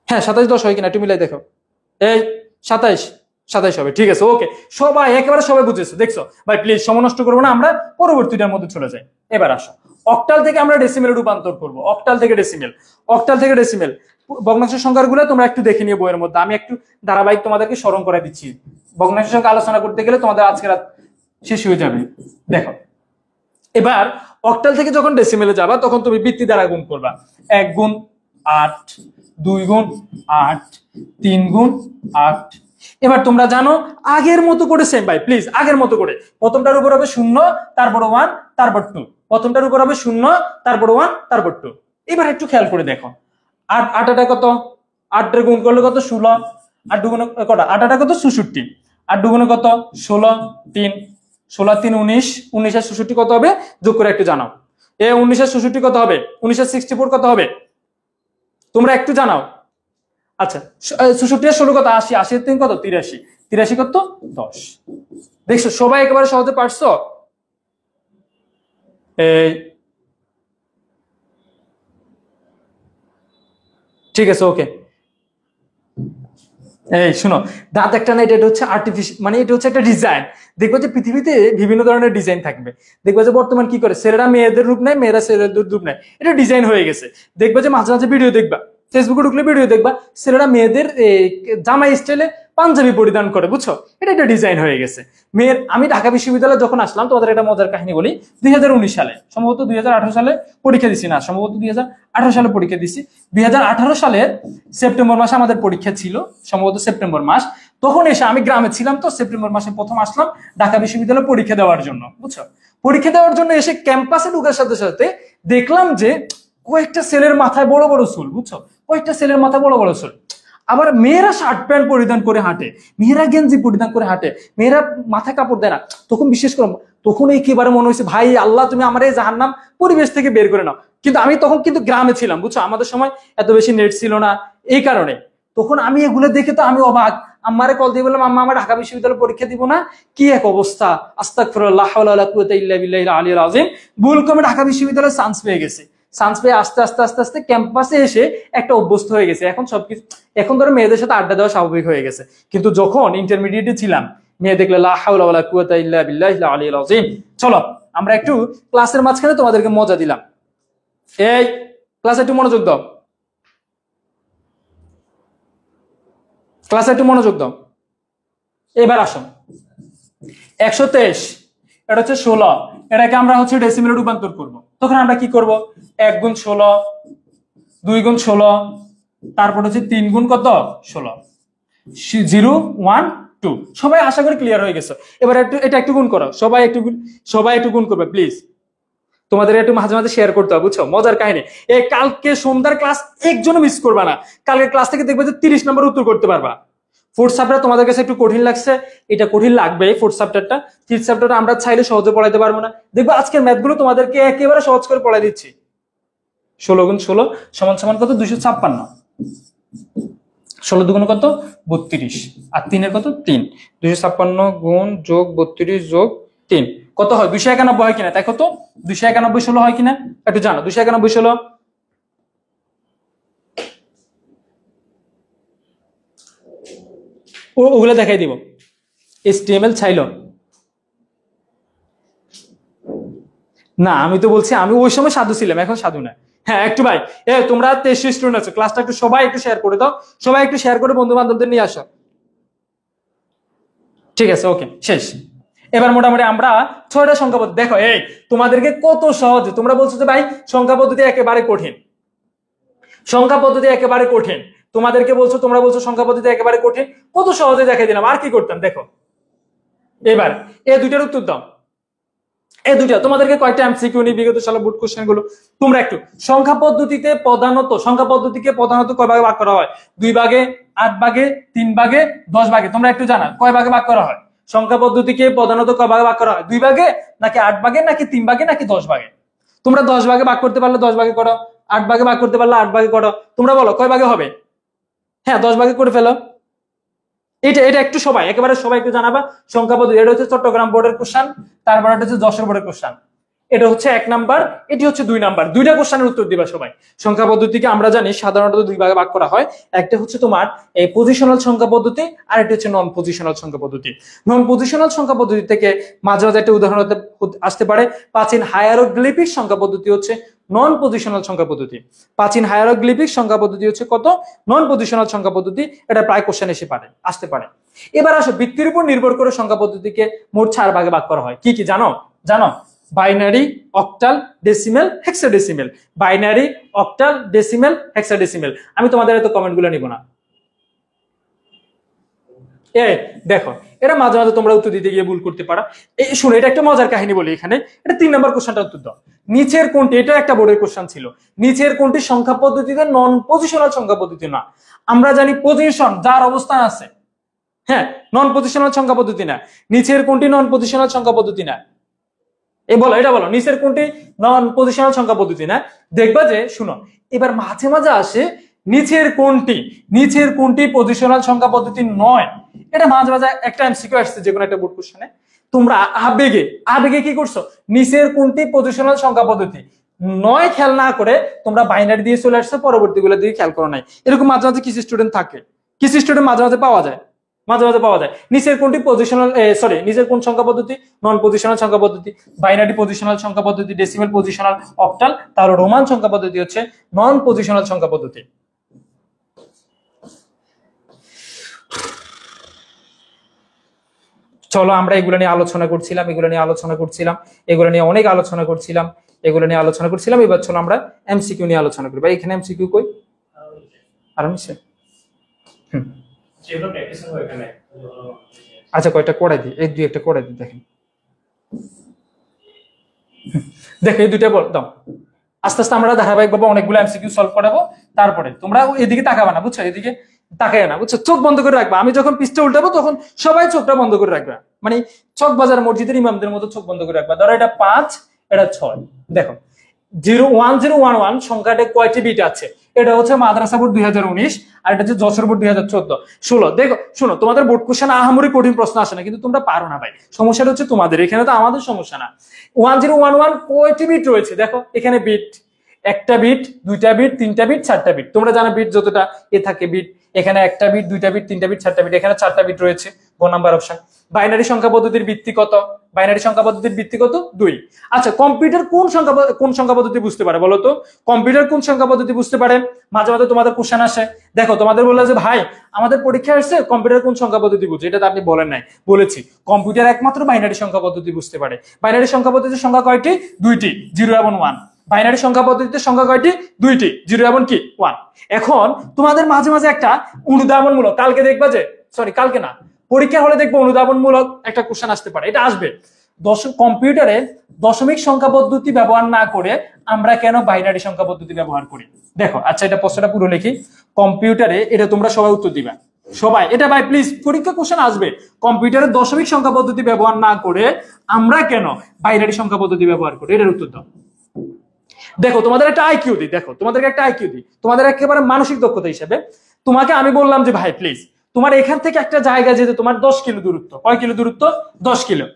হ্যাঁ 27 10 হয় কিনা একটু মিলাই দেখো। এই 27 হবে, ঠিক আছে, ওকে। একেবারে সবাই বুঝেছো, দেখছো ভাই, প্লিজ সময় নষ্ট করবো না, আমরা পরবর্তীটার মধ্যে চলে যাই। এবার আসো, অক্টাল থেকে আমরা ডেসিমেলে রূপান্তর করবো। অক্টাল থেকে ডেসিমেল ভগ্নাংশ সংখ্যাগুলো তোমরা একটু দেখে নিয়ে বইয়ের মধ্যে, আমি একটু ধারাবাহিক তোমাদেরকে স্মরণ করে দিচ্ছি। ভগ্নাংশ সংখ্যা আলোচনা করতে গেলে তোমাদের আজকে রাত শেষ হয়ে যাবে। দেখো এবার অক্টাল থেকে যখন ডেসিমেলে যাবা তখন তুমি বৃত্তি দ্বারা গুণ করবা। 1 গুণ 8, 2 গুণ 8, 3 গুণ 8। এবার তোমরা জানো আগের মতো করে সেম ভাই, প্লিজ আগের মতো করে প্রথমটার উপর হবে 0, তারপর 1, তারপর 2। প্রথমটার উপর হবে 0, তারপর 1, তারপর 2। এবার একটু খেয়াল করে দেখো, 8 8টা কত? 8 এর গুণ করলে কত? 16। 8 দুগুণে কত? 8টা কত? 66। 8 দুগুণে কত? 16। 3 16 3 19। 19 আর 66 কত হবে? যোগ করে একটু জানাও। 19 আর 66 কত হবে? 19 আর 64 কত হবে? তোমরা একটু জানাও। আচ্ছা 66 আর 16 কত? 80। 80 আর 3 কত? 83। 83 কত? 10। দেখছো সবাই একেবারে সহজে পারছো। এই ঠিক আছে, ওকে। এই শুনো, দাঁত একটা না, এটা হচ্ছে আর্টিফিশিয়াল, মানে এটা হচ্ছে একটা ডিজাইন। দেখবো যে পৃথিবীতে বিভিন্ন ধরনের ডিজাইন থাকবে। দেখবো যে বর্তমান কি করে, ছেলেরা মেয়েদের রূপ নেয়, মেয়েরা ছেলেদের রূপ নেয়, এটা ডিজাইন হয়ে গেছে। দেখবা যে মাঝে মাঝে ভিডিও দেখবা, ফেসবুকে ঢুকলে ভিডিও দেখবা, ছেলেরা মেয়েদের জামাই স্টাইলে পাঞ্জাবি পরিধান করে, বুঝছো, এটা একটা ডিজাইন হয়ে গেছে। আমি ঢাকা বিশ্ববিদ্যালয়ে যখন আসলাম, তোমাদের একটা মজার কাহিনী বলি। 2019 সালে, সম্ভবত 2018 সালে পরীক্ষা দিছি, না সম্ভবত 2018 সালে পরীক্ষা দিছি। 2018 সালের সেপ্টেম্বর মাসে আমাদের পরীক্ষা ছিল, সম্ভবত সেপ্টেম্বর মাস। তখন এসে আমি গ্রামে ছিলাম, তো সেপ্টেম্বর মাসে প্রথম আসলাম ঢাকা বিশ্ববিদ্যালয়ে পরীক্ষা দেওয়ার জন্য, বুঝছো। পরীক্ষা দেওয়ার জন্য এসে ক্যাম্পাসে ঢুকার সাথে সাথে দেখলাম যে কয়েকটা ছেলের মাথায় বড় বড় চুল, বুঝছো, কয়েকটা ছেলের মাথায় বড় বড় চুল। আবার মেয়েরা শার্ট প্যান্ট পরিধান করে হাঁটে, মেয়েরা গেঞ্জি পরিধান করে হাঁটে, মেয়েরা মাথায় কাপড় দেয় না। তখন বিশেষ করে তখন একেবারে মনে হয়েছে, ভাই আল্লাহ তুমি আমার এই জাহান্নাম পরিবেশ থেকে বের করে নাও। কিন্তু আমি তখন কিন্তু গ্রামে ছিলাম, বুঝছো, আমাদের সময় এত বেশি নেট ছিল না, এই কারণে তখন আমি এগুলো দেখে তো আমি অবাক। আম্মারে কল দিয়ে বললাম, আম্মা আমার ঢাকা বিশ্ববিদ্যালয়ে পরীক্ষা দিব না, কি এক অবস্থা, আস্তাগফিরুল্লাহ লা হাওলা ওয়ালা কুওয়াতা ইল্লা বিল্লাহিল আলিয়্যিল আযীম। ভুল করে ঢাকা বিশ্ববিদ্যালয়ে চান্স পেয়ে গেছে। চান্স পেয়ে আস্তে আস্তে আস্তে আস্তে ক্যাম্পাসে এসে একটা অভ্যস্ত হয়ে গেছে। এখন সবকিছু, এখন ধরো মেয়েদের সাথে আড্ডা দেওয়া স্বাভাবিক হয়ে গেছে। কিন্তু যখন ইন্টারমিডিয়েটে ছিলাম, মেয়ে দেখলে লা হাওলা ওয়ালা কুওয়াতা ইল্লা বিল্লাহিল আলিয়্যিল আযীম। চলো আমরা একটু ক্লাসের মাঝখানে তোমাদেরকে মজা দিলাম। এই ক্লাসে একটু মনোযোগ দাও। ক্লাসে একটু মনোযোগ দাও। এবার আসো 123, এটা হচ্ছে 16, এটাকে আমরা হচ্ছে ডেসিমেলে রূপান্তর করব। তখন আমরা কি করব? 1 গুণ 16, 2 গুণ 16, তারপর হচ্ছে 3 গুণ কত 16, 0 1 2। সবাই আশা করি ক্লিয়ার হয়ে গেছে। এবার এটা একটু গুণ করো, সবাই একটু গুণ করবে প্লিজ। তোমাদের একটু মাঝে মাঝে শেয়ার করতে হবে, বুঝছো? মজার কাহিনী। এই কালকে সন্ধ্যার ক্লাস একজনও মিস করবা না। কালকে ক্লাস থেকে দেখবে যে 30 নম্বর উত্তর করতে পারবা। ফোর্থ চ্যাপ্টার তোমাদের কাছে একটু কঠিন লাগছে, এটা কঠিন লাগবে ফোর্থ চ্যাপ্টারটা। ফিফথ চ্যাপ্টারটা আমরা চাইলে সহজে পড়াইতে পারবো না। দেখবো আজকের ম্যাথ গুলো তোমাদেরকে একেবারে সহজ করে পড়াই দিচ্ছি। 16 গুণ 16 সমান সমান কত? 256। 16 দুগুণ কত? 32, আর 3 এর কত? 3। 256 গুণ যোগ 32 যোগ 3 কত হয়? 291 হয় কিনা? তাই কত? 291 16 হয় কিনা একটু জানো? 291 16 ওগুলো দেখাই দিব। HTML চাইলো না, আমি তো বলছি আমি ওই সময় সাধু ছিলাম, এখন সাধু না। হ্যাঁ একটু ভাই, তোমরা 23 স্টুডেন্ট আছো, ক্লাসটা একটু সবাই একটু শেয়ার করে দাও, সবাই একটু শেয়ার করে বন্ধু বান্ধবদের নিয়ে আসো। ঠিক আছে, ওকে, শেষ। এবার মোটামুটি আমরা 6টা সংখ্যা পদ্ধতি। দেখো তোমাদেরকে কত সহজে, তোমরা বলছো যে ভাই সংখ্যা পদ্ধতি একেবারে কঠিন, সংখ্যা পদ্ধতি একেবারে কঠিন, তোমাদেরকে বলছো, তোমরা বলছো সংখ্যা পদ্ধতি একেবারে কঠিন, কত সহজে দেখাই দিলাম। আর কি করতাম দেখো। এবার দুইটার উত্তর দাও। দুইটা তোমাদেরকে কয়েকটা এমসিকিউ নি বিগত সালের বোর্ড কোশ্চেন গুলো। তোমরা একটু সংখ্যা পদ্ধতিকে প্রধানত কয় ভাগে ভাগ করা হয়? 2 ভাগে, 8 ভাগে, 3 ভাগে, 10 ভাগে। তোমরা একটু জানা কয় ভাগে ভাগ করা হয়? সংখ্যা পদ্ধতিকে প্রধানত কয় ভাগে ভাগ করা হয়? 2 ভাগে, নাকি 8 ভাগে, নাকি 3 ভাগে, নাকি 10 ভাগে? তোমরা 10 ভাগে ভাগ করতে পারলে 10 ভাগে করো, 8 ভাগে ভাগ করতে পারলে 8 ভাগে করো। তোমরা বলো কয় ভাগে হবে? হ্যাঁ 10 ভাগে করে ফেলো। এটা একটু একেবারে সবাই একটু জানাবা। সংখ্যা পদ্ধতি, এটা হচ্ছে চট্টগ্রাম বোর্ডের কোশ্চেন, তারপর এটা হচ্ছে যশোর বোর্ডের কোশ্চেন। এটা হচ্ছে 1 নাম্বার, এটি হচ্ছে 2 নাম্বার। দুইটা কোশ্চেনের উত্তর দিবা সবাই। সংখ্যা পদ্ধতিকে আমরা জানি সাধারণত 2 ভাগে ভাগ করা হয়। একটা হচ্ছে তোমার এই পজিশনাল সংখ্যা পদ্ধতি, আর একটা হচ্ছে নন পজিশনাল সংখ্যা পদ্ধতি। নন পজিশনাল সংখ্যা পদ্ধতি থেকে মাঝে মাঝে একটা উদাহরণ আসতে পারে। প্রাচীন হায়ারোগ্লিফিক সংখ্যা পদ্ধতি হচ্ছে নন পজিশনাল সংখ্যা পদ্ধতি। প্রাচীন হায়ারোগ্লিফিক সংখ্যা পদ্ধতি হচ্ছে কত? নন পজিশনাল সংখ্যা পদ্ধতি। এটা প্রায় কোশ্চেন আসতে পারে। এবার আসো বৃত্তির উপর নির্ভর করে সংখ্যা পদ্ধতিকে মোট 4 ভাগে ভাগ করা হয়। কি কি জানো? Binary, octal, decimal, hexadecimal. Binary, octal, decimal, hexadecimal. আমি তোমাদের এত কমেন্ট গুলো নিব না। দেখো এটা মাঝে মাঝে তোমরা উত্তর দিতে গিয়ে ভুল করতে পারো। শুনো, এটা একটা মজার কাহিনী বলি এখানে। এটা 3 নম্বর কোশ্চেনটা উত্তর দাও। নিচের কোনটি, এটা একটা বোর্ডের কোশ্চেন ছিল, নিচের কোনটি সংখ্যা পদ্ধতিতে নন পজিশনাল সংখ্যা পদ্ধতি না? আমরা জানি পজিশন যার অবস্থান আছে, হ্যাঁ, নন পজিশনাল সংখ্যা পদ্ধতি না। নিচের কোনটি নন পজিশনাল সংখ্যা পদ্ধতি না? এটা বলো নিচের কোনটি নন পজিশনাল সংখ্যা পদ্ধতি না? দেখবা যে, শুনো, এবার মাঝে মাঝে আসে নিচের কোনটি পজিশনাল সংখ্যা পদ্ধতি নয়। এটা মাঝে মাঝে একটা এমসিকিউ আসছে যে কোনো একটা বোর্ড কোশ্চেনে। তোমরা আবেগে কি করছো? নিচের কোনটি পজিশনাল সংখ্যা পদ্ধতি নয় খেয়াল না করে তোমরা বাইনারি দিয়ে চলে আসছো, পরবর্তী গুলো দিয়ে খেয়াল করো নাই। এরকম মাঝে মাঝে কিছু স্টুডেন্ট থাকে, কিছু স্টুডেন্ট মাঝে মাঝে পাওয়া যায়। নিচের কোনটি পজিশনাল, নিচের কোন সংখ্যা পদ্ধতি নন পজিশনাল সংখ্যা পদ্ধতি? বাইনারি পজিশনাল সংখ্যা পদ্ধতি, ডেসিমেল পজিশনাল, অক্টাল। তাহলে রোমান সংখ্যা পদ্ধতি হচ্ছে নন পজিশনাল সংখ্যা পদ্ধতি। চলো আমরা এগুলো নিয়ে আলোচনা করছিলাম, এগুলো নিয়ে অনেক আলোচনা করছিলাম। এবার চলো আমরা এমসিকিউ নিয়ে আলোচনা করি। ভাই এখানে এমসিকিউ কই? আর নিচে আচ্ছা, কয়টা করাই দিই, এই 2-1টা করাই দিই। দেখো এই 2টা দাও। আস্তে আস্তে আমরা ধারাবাহিকভাবে অনেকগুলো এমসিকিউ সলভ করাবো। তারপরে তোমরা এদিকে তাকাবা না, বুঝছো? এদিকে তাকায় না, বুঝছো? চোখ বন্ধ করে রাখবা। আমি যখন পৃষ্ঠা উল্টাবো তখন সবাই চোখটা বন্ধ করে রাখবা, মানে চক বাজার মসজিদের ইমামদের মতো চোখ বন্ধ করে রাখবা। ধরো এটা 5, এটা 6। দেখো 01011 সংখ্যাটা কয়টি বিট আছে? এটা হচ্ছে মাদ্রাসা বোর্ড 2019, আর এটা হচ্ছে যশোর বোর্ড 2014 16। দেখো শোনো, তোমাদের বোর্ড কোশ্চেন আহামরি কঠিন প্রশ্ন আসে না, কিন্তু তোমরা পারো না ভাই। সমস্যাটা হচ্ছে তোমাদের, এখানে তো আমাদের সমস্যা না। 1011 কয়টি বিট রয়েছে? দেখো এখানে বিট, 1টা বিট, 2টা বিট, 3টা বিট, 4টা বিট। তোমরা জানো বিট যতটা থাকে বিট, এখানে 1টা বিট, 2টা বিট, 3টা বিট, 4টা বিট, এখানে 4টা বিট রয়েছে। গ নাম্বার অপশন। বাইনারি সংখ্যা পদ্ধতির ভিত্তি কত? বাইনারি সংখ্যা পদ্ধতির ভিত্তি কত? 2। আচ্ছা, কম্পিউটার কোন সংখ্যা পদ্ধতি বুঝতে পারে বলো তো? কম্পিউটার কোন সংখ্যা পদ্ধতি বুঝতে পারে? মাঝে মাঝে তোমাদের কোশ্চেন আসে, দেখো তোমাদের বললো যে ভাই আমাদের পরীক্ষা আসছে কম্পিউটার কোন সংখ্যা পদ্ধতি বুঝে, এটা তো আপনি বলেন নাই। বলেছি কম্পিউটার একমাত্র বাইনারি সংখ্যা পদ্ধতি বুঝতে পারে। বাইনারি সংখ্যা পদ্ধতির সংখ্যা কয়টি? 2টি, 0 এবং 1। বাইনারি সংখ্যা পদ্ধতিতে সংখ্যা কয়টি? 2টি, 0 এবং কি 1। এখন তোমাদের মাঝে মাঝে একটা অনুধাবনমূলক, কালকে দেখবা যে, সরি কালকে না, পরীক্ষা হলে দেখবো অনুধাবনমূলক একটা কোশ্চেন আসতে পারে, এটা আসবে। কম্পিউটারে দশমিক সংখ্যা পদ্ধতি ব্যবহার না করে আমরা কেন বাইনারি সংখ্যা পদ্ধতি ব্যবহার করি? দেখো, আচ্ছা এটা প্রশ্নটা পুরো লিখি। কম্পিউটারে, এটা তোমরা সবাই উত্তর দিবা, সবাই এটা ভাই প্লিজ, পরীক্ষা কোশ্চেন আসবে। কম্পিউটারে দশমিক সংখ্যা পদ্ধতি ব্যবহার না করে আমরা কেন বাইনারি সংখ্যা পদ্ধতি ব্যবহার করি, এটার উত্তর দাও। দেখো তোমাদের একটা আইকিউ দিই, দেখো তোমাদেরকে একটা আইকিউ দিই, তোমাদের একেবারে মানসিক দক্ষতা হিসেবে। তোমাকে আমি বললাম যে ভাই প্লিজ, তোমার এখান থেকে একটা জায়গা যেতে তোমার 10 কিলো দূরত্ব, কয় কিলো দূরত্ব? 10 কিলো।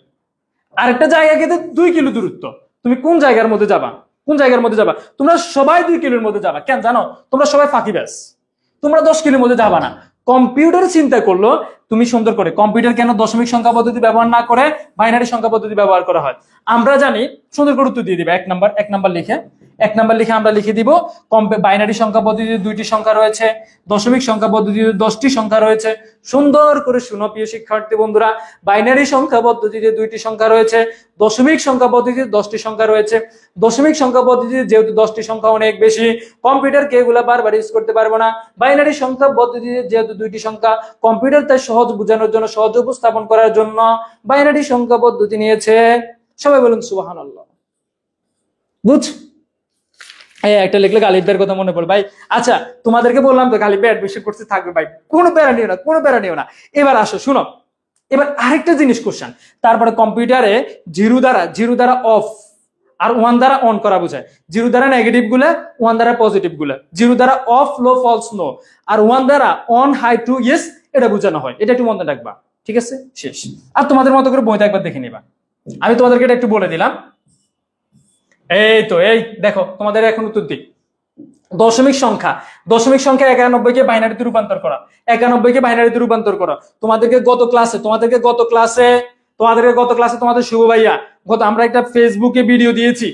আরেকটা জায়গা যেতে 2 কিলো দূরত্ব। তুমি কোন জায়গার মধ্যে যাবা? কোন জায়গার মধ্যে যাবা? তোমরা সবাই 2 কিলোর মধ্যে যাবা। কেন জানো? তোমরা সবাই ফাঁকিবাজ, তোমরা 10 কিলোর মধ্যে যাবা না। কম্পিউটার চিন্তা করলো তুমি সুন্দর করে, কম্পিউটার কেন দশমিক সংখ্যা পদ্ধতি ব্যবহার না করে বাইনারি সংখ্যা পদ্ধতি ব্যবহার করা হয় আমরা জানি। সুন্দর করে উত্তর দিয়ে দিবে। এক নাম্বার লিখে আমরা লিখে দিব বাইনারি সংখ্যা পদ্ধতিতে 2টি সংখ্যা রয়েছে, দশমিক সংখ্যা পদ্ধতিতে 10টি সংখ্যা রয়েছে। সুন্দর করে শুনো প্রিয় শিক্ষার্থী বন্ধুরা, বাইনারি সংখ্যা পদ্ধতিতে 2টি সংখ্যা রয়েছে, দশমিক সংখ্যা পদ্ধতিতে 10টি সংখ্যা রয়েছে। দশমিক সংখ্যা পদ্ধতিতে যেহেতু 10টি সংখ্যা অনেক বেশি, কম্পিউটারকে এগুলা বারবার ইউজ করতে পারবো না। বাইনারি সংখ্যা পদ্ধতিতে যেহেতু 2টি সংখ্যা, কম্পিউটার তাই সহজ বোঝানোর জন্য, সহজ উপস্থাপন করার জন্য বাইনারি সংখ্যা পদ্ধতি নিয়েছে। সবাই বলুন সুবহানাল্লাহ। বুঝ একটা লিখলে গালিব ভাইয়ের কথা মনে পড়ে ভাই। আচ্ছা, তোমাদেরকে বললাম তো গালিব ভাই অ্যাডমিশন করতে থাকবে ভাই, কোনো প্যারা নিও না, কোনো প্যারা নিও না। এবার আসো শুনো, এবার আরেকটা জিনিস কোশ্চেন। তারপরে কম্পিউটারে 0 দ্বারা অফ আর 1 দ্বারা অন করা বোঝায়। 0 দ্বারা নেগেটিভ গুলা, 1 দ্বারা পজিটিভ গুলা। 0 দ্বারা অফ লো ফলস নো, আর 1 দ্বারা অন হাই টু ইয়েস, এটা বোঝানো হয়। এটা একটু মনে রাখবা, ঠিক আছে? শেষ। আর তোমাদের মতো করে বইটা একবার দেখে নিবা। আমি তোমাদেরকে এটা একটু বলে দিলাম। এই দেখো তোমাদের এখন উত্তর দিই। দশমিক সংখ্যা 91কে বাইনারিতে রূপান্তর করা, 91কে বাইনারিতে রূপান্তর করা। তোমাদেরকে গত ক্লাসে তোমাদের শুভ ভাইয়া আমরা একটা ফেসবুকে ভিডিও দিয়েছি,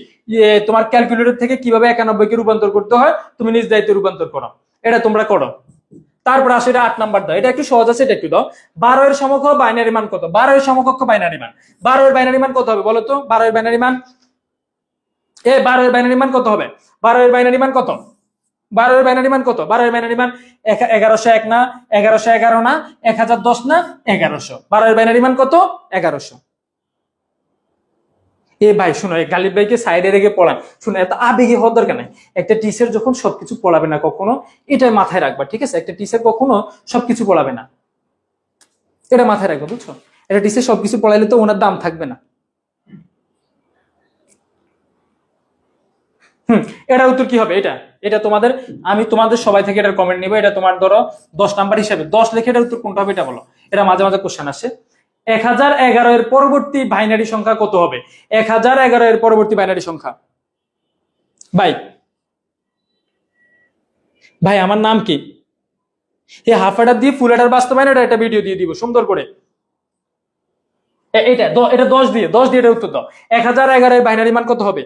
তোমার ক্যালকুলেটর থেকে কিভাবে 91কে রূপান্তর করতে হয়, তুমি নিজ দায়িত্বে রূপান্তর করো, এটা তোমরা করো। তারপর আসে এটা 8 নাম্বার দাও, এটা একটু সহজ আছে, এটা একটু দাও। 12 এর সমকক্ষ বাইনারি মান কত? 12 এর সমকক্ষ বাইনারি মান, 12 এর বাইনারি মান কত হবে বলো তো? 12 এর বাইনারি মান, 12 এর বাইনারি মান কত হবে? 12 এর বাইনারি মান কত? 12 এর বাইনারি মান কত? 12 এর বাইনারি মান 1101 না, 1111 না, 1010 না, 1100। 12 এর বাইনারি মান কত? 1100। ভাই শুনো, এই গালিব ভাইকে সাইডে রেখে পড়ান। শুনো, এত আবেগী হওয়ার দরকার নাই। একটা টিচার যখন সবকিছু পড়াবে না কখনো, এটা মাথায় রাখবা, ঠিক আছে? একটা টিচার কখনো সবকিছু পড়াবে না, এটা মাথায় রাখবা, বুঝছো? একটা টিচার সবকিছু পড়াইলে তো ওনার দাম থাকবে না। এটা উত্তর কি হবে? এটা তোমাদের, আমি তোমাদের সবাই থেকে এটার কমেন্ট নিবো। এটা তোমার ধরো 10 নাম্বার হিসেবে 10 লিখে এটার উত্তর কোনটা হবে এটা বলো। এটা মাঝে মাঝে কোশ্চেন আসে। 1011 এর পরবর্তী বাইনারি সংখ্যা কত হবে? 1011 এর পরবর্তী বাইনারি সংখ্যা ভাই আমার নাম কি? এই হাফ এটার দিয়ে ফুল এটার বাস্তবায়ন, এটা একটা ভিডিও দিয়ে দিব সুন্দর করে। এটা 10 দিয়ে এটা উত্তর দাও। 1011 এর বাইনারি মান কত হবে?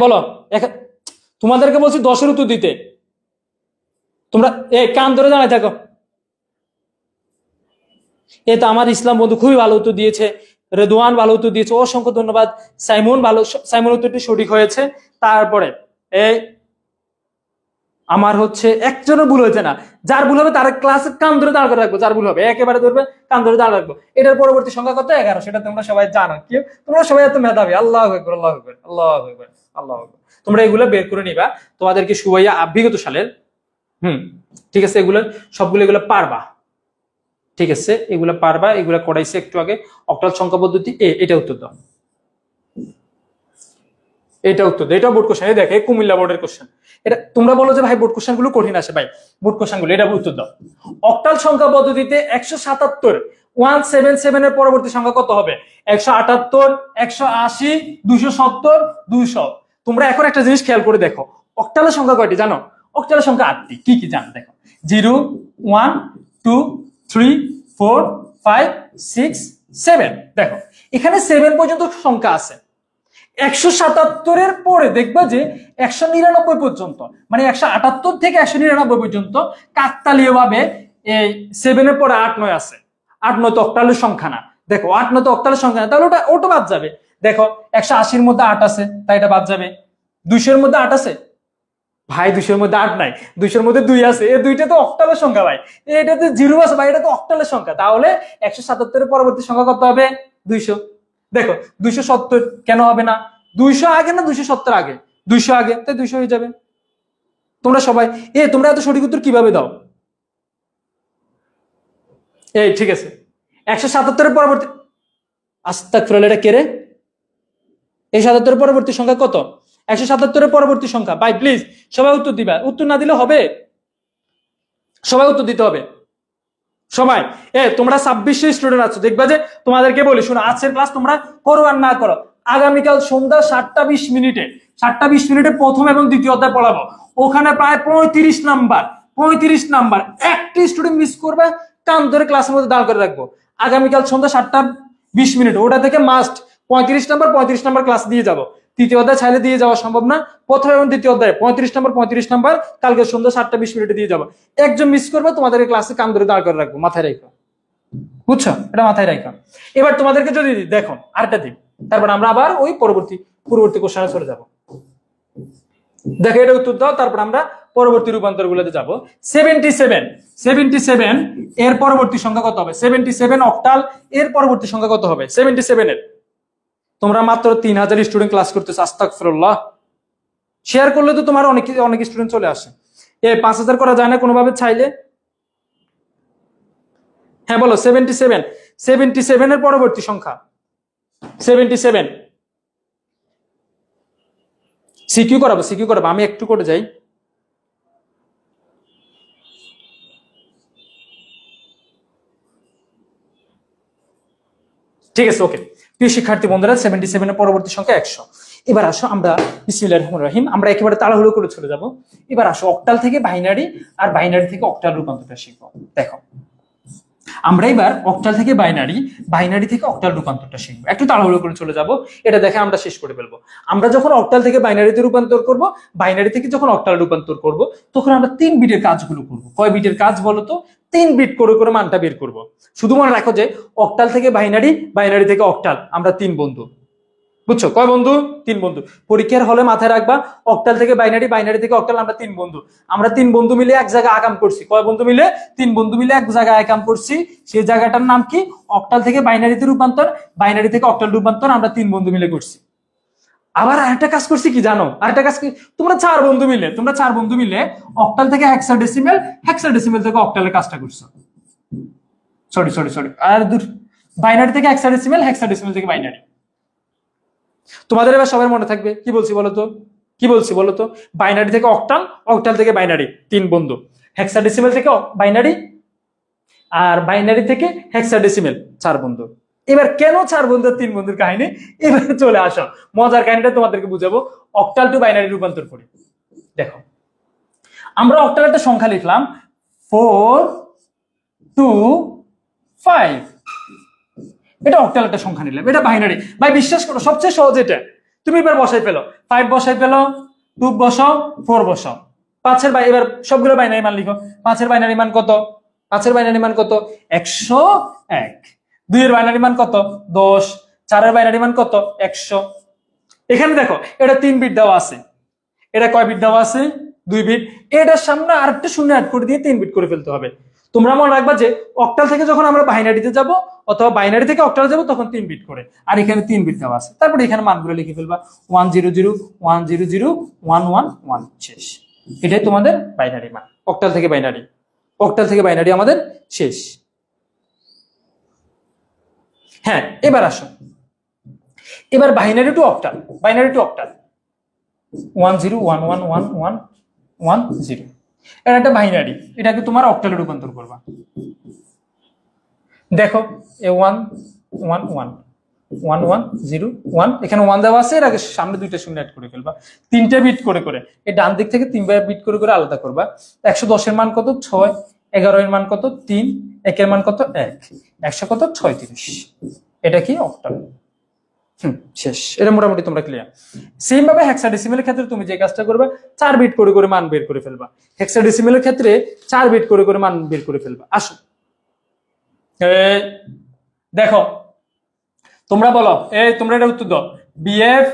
বলো। তোমাদেরকে বলছি 10-এর উত্তর দিতে, তোমরা কান ধরে দাঁড়ায় থাকো। তো আমার ইসলাম বন্ধু খুবই ভালো উত্তর দিয়েছে, রেদওয়ান ভালো উত্তর দিয়েছে, অসংখ্য ধন্যবাদ। সাইমন উত্তরটি সঠিক হয়েছে। তারপরে আমার হচ্ছে একজনের ভুল হয়েছে না, যার ভুল হবে তার ক্লাসে কান ধরে দাঁড় করে রাখবো, যার ভুল হবে একেবারে ধরবে, কান ধরে দাঁড় রাখবো। এটার পরবর্তী সংখ্যা কত? 11। সেটা তোমরা সবাই জানো। কি তোমরা সবাই এত মেধাবী! আল্লাহু আকবার, আল্লাহু আকবার, আল্লাহু আকবার, আল্লাহু আকবার। তোমরা এগুলো বের করে নিবা। তোমাদেরকে সুবাইয়া বিগত সালের, ঠিক আছে, সবগুলো এগুলো পারবা, ঠিক আছে? এগুলো পারবা, এগুলো করাইছে একটু আগে। অক্টাল সংখ্যা পদ্ধতি, এটা উত্তর দাও। এটা উত্তর দাও, এটা বোর্ড কোশ্চেন। দেখে কুমিল্লা বোর্ডের কোশ্চেন। এটা তোমরা বলো যে ভাই বোর্ড কোশ্চেন গুলো কঠিন আসে, ভাই বোর্ড কোশ্চেন গুলো, এটা উত্তর দাও। অক্টাল সংখ্যা পদ্ধতিতে 177 177 এর পরবর্তী সংখ্যা কত হবে? 178, 180, 270, 200। তোমরা এখন একটা জিনিস খেয়াল করে দেখো, অক্টালের সংখ্যা কয়টি জানো? অক্টালের সংখ্যা 8টি। কি কি জানো দেখো, 0, 1, 2, 3, 4, 5, 6, 7। দেখো এখানে 7 পর্যন্ত সংখ্যা আছে। 177 পরে দেখবা যে 199 পর্যন্ত, মানে 178 থেকে 199 পর্যন্ত কাকতালীয় ভাবে এই 7 এর পরে 8, 9 আছে। 8, 9 তো অক্টালের সংখ্যা না। দেখো 8, 9 তো অক্টালের সংখ্যা না, তাহলে ওটা বাদ যাবে। দেখো 180 মধ্যে 8 আছে, তাই এটা বাদ যাবে। 200 মধ্যে 8 আছে ভাই, 200 মধ্যে 8 নাই, 200 মধ্যে 2 আছে। এই দুইটা তো অক্টালের সংখ্যা ভাই, এটাতে 0 আছে ভাই, এটা তো অক্টালের সংখ্যা। তাহলে 177 এর পরবর্তী সংখ্যা কত হবে? 200। দেখো 270 কেন হবে না? 200 আগে না 270 আগে? 200 আগে, তাই 200 হয়ে যাবে। তোমরা সবাই তোমরা এত সঠিক উত্তর কিভাবে দাও? এই ঠিক আছে। 177 এর পরবর্তী, আস্তাগফিরুল্লাহ, এটা কে রে? এই 77 এর পরবর্তী সংখ্যা কত? 177 এর পরবর্তী সংখ্যা। ভাই প্লিজ সবাই উত্তর দিবা, উত্তর না দিলে হবে? সবাই উত্তর দিতে হবে সবাই। তোমরা 26 স্টুডেন্ট আছো, দেখবা যে তোমাদেরকে বলি, শোনো, আজকের ক্লাস তোমরা করো আর না করো, আগামীকাল সন্ধ্যা 7টা 20 মিনিটে প্রথম এবং দ্বিতীয় অধ্যায় পড়াবো। ওখানে প্রায় 35 নাম্বার। একটি স্টুডেন্ট মিস করবে, কান ধরে ক্লাসের মধ্যে দাঁড় করে রাখবো। আগামীকাল সন্ধ্যা 7টা 20 মিনিট, ওটা থেকে মাস্ট 35 নাম্বার ক্লাস দিয়ে যাবো। তৃতীয় অধ্যায় চাইলে দিয়ে যাওয়া সম্ভব না, প্রথম এবং দ্বিতীয় অধ্যায় 35 নাম্বার কালকে সন্ধ্যা 7টা 20 মিনিটে দিয়ে যাবো। একজন মিস করবে, তোমাদের ক্লাসে কান ধরে দাঁড় করে রাখবো, মাথায় রাখো, বুঝছো? এটা মাথায় রাখো। এবার তোমাদেরকে যদি দেখো আরেকটা দিন, তারপর আমরা আবার ওই পরবর্তী কোশ্চেনে চলে যাব। দেখো এটা উত্তর দাও, তারপর আমরা পরবর্তী রূপান্তর গুলোতে যাবো। 77 এর পরবর্তী সংখ্যা কত হবে? 77 অক্টাল এর পরবর্তী সংখ্যা কত হবে? 77 এর, তোমরা মাত্র 3000 স্টুডেন্ট ক্লাস করতেছো, আস্তাগফিরুল্লাহ। শেয়ার করলে তো তোমার অনেক স্টুডেন্ট চলে আসে। 5000 করা যায় না কোনোভাবে চাইলে? হ্যাঁ বলো। 77 এর পরবর্তী সংখ্যা 77। সিকিউ করাবো, আমি একটু করে যাই। ঠিক আছে, ওকে। প্রিয় শিক্ষার্থী বন্ধুরা, 77 এর পরবর্তী সংখ্যা 100। এবার আসো আমরা বিসমিল্লাহির রহমানির রহিম, আমরা একেবারে তাড়াহুড়ো করে চলে যাব। এবার আসো অক্টাল থেকে বাইনারি আর বাইনারি থেকে অক্টাল রূপান্তরটা শিখবো। দেখো আমরা এবার অক্টাল থেকে বাইনারি থেকে অক্টাল রূপান্তরটা শিখবো। একটু তাড়াহুড়ো করে চলে যাব, এটা দেখে আমরা শেষ করে ফেলবো। আমরা যখন অক্টাল থেকে বাইনারিতে রূপান্তর করব, বাইনারি থেকে যখন অক্টাল রূপান্তর করব, তখন আমরা 3 বিটের কাজগুলো করব। কয় বিটের কাজ বলো তো? 3 বিট করে করে মানটা বের করব। শুধু মনে রাখো যে অক্টাল থেকে বাইনারি থেকে অক্টাল আমরা 3 বন্ধু, বুঝছো? কয় বন্ধু? 3 বন্ধু। পরীক্ষার হলে মাথায় রাখবা, অক্টাল থেকে বাইনারি থেকে অক্টাল আমরা 3 বন্ধু। আমরা 3 বন্ধু মিলে এক জায়গায় আকাম করছি। কয় বন্ধু মিলে? 3 বন্ধু মিলে এক জায়গায় আকাম করছি। সেই জায়গাটার নাম কি? অক্টাল থেকে বাইনারিতে রূপান্তর, বাইনারি থেকে অক্টাল রূপান্তর আমরা 3 বন্ধু মিলে করছি। আবার আরেকটা কাজ করছি কি জানো? আরেকটা কাজ কি? তোমরা 4 বন্ধু মিলে অক্টাল থেকে হেক্সাডেসিমেল থেকে অক্টালের কাজটা করছো। সরি আর দূর, বাইনারি থেকে হেক্সাডেসিমেল থেকে বাইনারি। তোমাদের এবার সবার মনে থাকবে কি বলছি বলো তো? বাইনারি থেকে অক্টাল থেকে বাইনারি 3 বন্ধু, হেক্সাডেসিমেল থেকে বাইনারি, আর বাইনারি থেকে হেক্সাডেসিমেল 4 বন্ধু। এবার কেন 4 বন্ধু 3 বন্ধুর কাহিনী? এবার চলে আসো, মজার কাহিনীটা তোমাদেরকে বুঝাবো। অক্টাল টু বাইনারি রূপান্তর করি। দেখো আমরা অক্টাল একটা সংখ্যা লিখলাম 4, 2, 5। এটা অক্টাল একটা সংখ্যা নিলাম, এটা বাইনারি। ভাই বিশ্বাস করো সবচেয়ে সহজ এটা। তুমি এবার বসাই ফেলো, 5 বসাই ফেলো, 2 বসাও, 4 বসাও। 5 এর এবার সবগুলো বাইনারি মান লিখো। 5 এর বাইনারি মান কত? 101। 2 এর বাইনারি মান কত? 10। 4 এর বাইনারি মান কত? 100। এখানে দেখো এটা 3 বিট দেওয়া আছে, এটা কয় বিট দেওয়া আছে? 2 বিট। এটার সামনে আরেকটা শূন্য অ্যাড করে দিয়ে 3 বিট করে ফেলতে হবে। তোমরা মনে রাখবা যে অক্টাল থেকে যখন আমরা বাইনারিতে যাব অথবা বাইনারি থেকে অক্টাল যাব তখন 3 বিট করে, আর এখানে 3 বিট দেওয়া আছে। তারপরে এখানে মানগুলো লিখে ফেলবা 100 100 111 শেষ। এটাই তোমাদের বাইনারি মান। অক্টাল থেকে বাইনারি আমাদের শেষ। হ্যাঁ এবার আসো, এবার বাইনারি টু অক্টাল 101111110। এটা একটা বাইনারি, এটাকে তোমার অক্টালে রূপান্তর করবা। দেখো এ 1 1 1 1 1 0 1, এখানে 1 দেওয়া আছে, এর আগে সামনে দুইটা শূন্য অ্যাড করে ফেলবা, তিনটা বিট করে করে এই ডান দিক থেকে তিনবার বিট করে করে আলাদা করবা। 110 এর মান কত 6, 11 এর মান কত 3, 1 এর মান কত 1, 100 কত 36, এটা কি অক্টাল। শেষ। এটা মোটামুটি তোমরা ক্লিয়ার। সেম ভাবে হেক্সাডেসিমেলের ক্ষেত্রে তুমি যে কাজটা করবে 4 বিট করে করে মান বের করে ফেলবা। হেক্সাডেসিমেলের ক্ষেত্রে 4 বিট করে করে মান বের করে ফেলবা। আসো দেখো তোমরা বলো, তোমরা এটা উত্তর দাও, বিএফ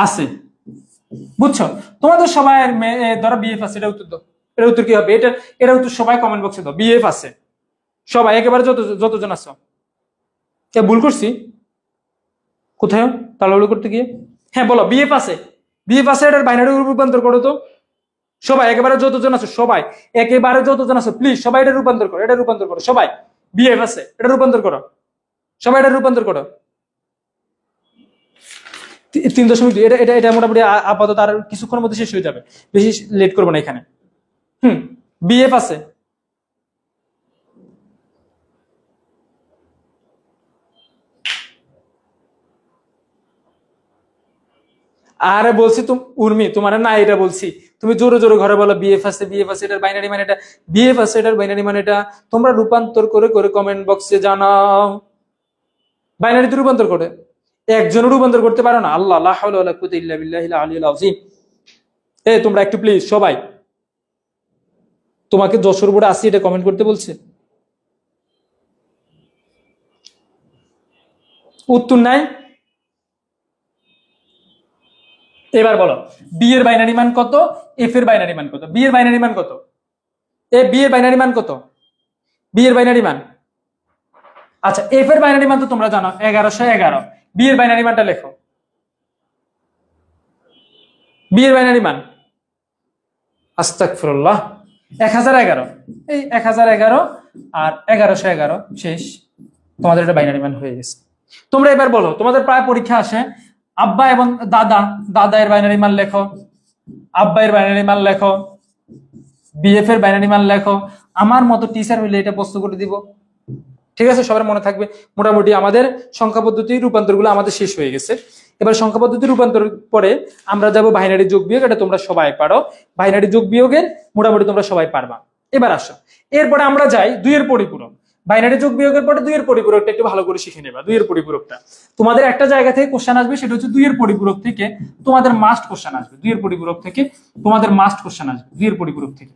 আছে, বুঝছো? তোমাদের সবাই ধরো বিএফ আছে, এটা উত্তর দাও। এটা উত্তর কি হবে? এটা উত্তর সবাই কমেন্ট বক্সে দাও, বিএফ আছে সবাই, একেবারে যতজন আছো। কে ভুল করছি কোথায় তাড়াহুড়ো করতে গিয়ে? হ্যাঁ বলো বিএফ আছে, বিএফ আছে, এটার বাইনারি রূপান্তর করো তো সবাই, একেবারে যতজন আছো সবাই, একেবারে যতজন আছো প্লিজ সবাই এটা রূপান্তর করো, এটা রূপান্তর করো সবাই, বিএফ আছে এটা রূপান্তর করো সবাই, এটা রূপান্তর করো। 3.2, এটা এটা এটা মোটামুটি আপাতত আর কিছুক্ষণের মধ্যে শেষ হয়ে যাবে, বেশি লেট করবো না এখানে। বিএফ আছে, আরে বলছি তুমি উর্মি, তোমার না এটা বলছি, তুমি জোরে জোরে ঘরে বলো বিএফ আছে, বিএফ আছে, এটার বাইনারি মানে এটা, বিএফ আছে এটার বাইনারি মানে এটা, তোমরা রূপান্তর করে করে কমেন্ট বক্সে জানাও। বাইনারিতে রূপান্তর করে একজন রূপান্তর করতে পারো না? আল্লাহ লা হাওলা ওয়ালা কুওয়াতা ইল্লা বিল্লাহিল আলিয়্যিল আযীম। তোমরা একটু প্লিজ সবাই, তোমাকে যশোর বোর্ডে আসি এটা কমেন্ট করতে বলছে, উত্তর নাই। এবার বলো বি এর বাইনারি মান কত, এফ এর বাইনারি মান কত? বি এর বাইনারি মান কত? বি এর বাইনারি মান কত? বি এর বাইনারি মান, আচ্ছা এফ এর বাইনারি মান তো তোমরা জানো 1111, বি এর বাইনারি মানটা লেখো। বি এর বাইনারি মান আস্তাগফিরুল্লাহ 1011, এই 1011 আর 1111 শেষ, তোমাদের এটা বাইনারি মান হয়ে গেছে। তোমরা এবার বলো, তোমাদের প্রায় পরীক্ষা আসে আব্বা এবং দাদা, দাদা এর বাইনারি মান লেখো, আব্বা এর বাইনারি মান লেখো, বিএফ এর বাইনারি মান লেখো। আমার মতো টিচার হইলে এটা প্রশ্ন করে দিব, ঠিক আছে? সবার মনে থাকবে। মোটামুটি আমাদের সংখ্যা পদ্ধতি রূপান্তর গুলো আমাদের শেষ হয়ে গেছে। এবার সংখ্যা পদ্ধতি রূপান্তর পরে আমরা যাব বাইনারি যোগ বিয়োগ, এটা তোমরা সবাই পারো, বাইনারি যোগ বিয়োগের মোটামুটি তোমরা সবাই পারবা। এবার আসো, এরপরে আমরা যাই 2 এর পরিপূরক। বাইনারি যোগ বিয়োগের পরে 2 এর পরিপূরকটা একটু ভালো করে শিখে নেবা। 2 এর পরিপূরকটা তোমাদের একটা জায়গা থেকে কোশ্চেন আসবে, সেটা হচ্ছে 2 এর পরিপূরক থেকে তোমাদের মাস্ট কোশ্চেন আসবে। 2 এর পরিপূরক থেকে তোমাদের মাস্ট কোশ্চেন আসবে, 2 এর পরিপূরক থেকে।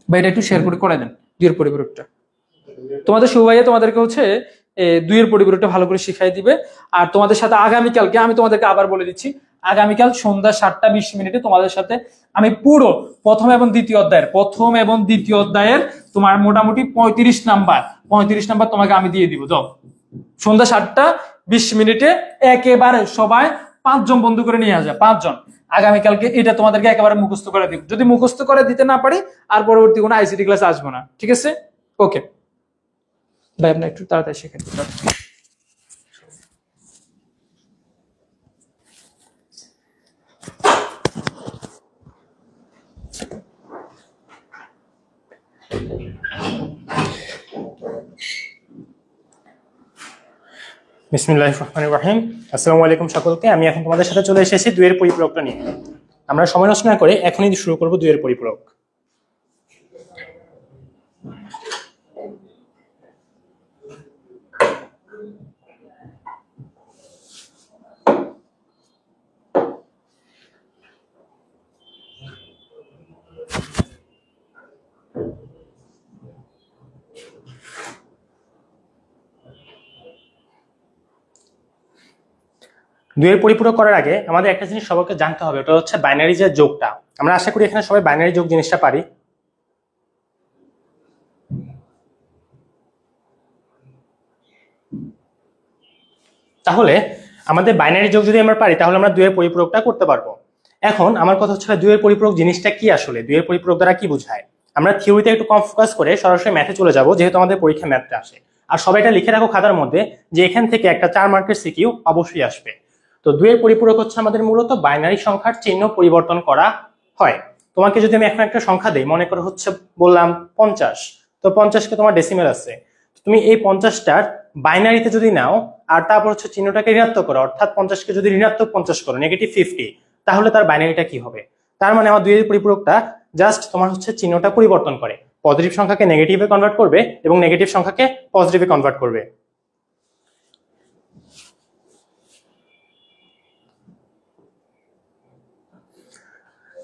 ভাই এটা একটু শেয়ার করে দেন 2 এর পরিপূরকটা। তোমাদের সুভাইয়া তোমাদেরকে হচ্ছে 2 এর পরিপূরকটা ভালো করে শিখাই দিবে। আর তোমাদের সাথে আগামীকালকে আমি তোমাদেরকে আবার বলে দিচ্ছি, আগামীকাল সন্ধ্যা 7টা 20 মিনিটে তোমাদের সাথে আমি পুরো প্রথম এবং দ্বিতীয় অধ্যায়ের তোমার মোটামুটি 35 নাম্বার তোমাকে আমি দিয়ে দিব। যাও সন্ধ্যা 7টা 20 মিনিটে একেবারে সবাই 5 জন বন্ধু করে নিয়ে আসবে, 5 জন। আগামীকালকে এটা তোমাদেরকে একেবারে মুখস্থ করে দিব। যদি মুখস্থ করে দিতে না পারি আর পরবর্তী কোনো আইসিটি ক্লাস আসবো না, ঠিক আছে? ওকে ভাই, আপনি একটু তাড়াতাড়ি শেখেন। বিসমিল্লাহির রহমানির রহিম। আসসালামু আলাইকুম সকলকে। আমি এখন তোমাদের সাথে চলে এসেছি 2 এর পরিপূরকটা নিয়ে। আমরা সময় নষ্ট না করে এখনই শুরু করব 2 এর পরিপূরক। দুইয়ের পরিপূরক করার আগে আমাদের একটা জিনিস সবাইকে জানতে হবে, ওটা হচ্ছে বাইনারি যে যোগটা। আমরা আশা করি এখানে সবাই বাইনারি যোগ জিনিসটা পারি। তাহলে আমাদের বাইনারি যোগ যদি আমরা পারি তাহলে আমরা 2 এর পরিপূরকটা করতে পারবো। এখন আমার কথা হচ্ছে 2 এর পরিপূরক জিনিসটা কি, আসলে 2 এর পরিপূরক দ্বারা কি বোঝায়। আমরা থিওরিতে একটু কম ফোকাস করে সরাসরি ম্যাথে চলে যাব, যেহেতু আমাদের পরীক্ষা ম্যাথটা আসে। আর সবাই এটা লিখে রাখো খাতার মধ্যে যে এখান থেকে একটা 4 মার্কের সিকিউ অবশ্যই আসবে। তো 2 এর পরিপূরক হচ্ছে আমাদের মূলত বাইনারি সংখ্যার চিহ্ন পরিবর্তন করা হয়। তোমাকে যদি আমি এখন একটা সংখ্যা দিই, মনে করো হচ্ছে বললাম 50, তো 50কে তোমার ডেসিমেল আছে, তুমি এই 50টার বাইনারিতে যদি নাও আর তারপর হচ্ছে চিহ্নটাকে ঋণাত্মক করো, অর্থাৎ 50কে যদি ঋণাত্মক 50 করো, -50, তাহলে তার বাইনারিটা কি হবে? তার মানে আমার দুইয়ের পরিপূরকটা জাস্ট তোমার হচ্ছে চিহ্নটা পরিবর্তন করে, পজিটিভ সংখ্যাকে নেগেটিভে কনভার্ট করবে এবং নেগেটিভ সংখ্যাকে পজিটিভে কনভার্ট করবে।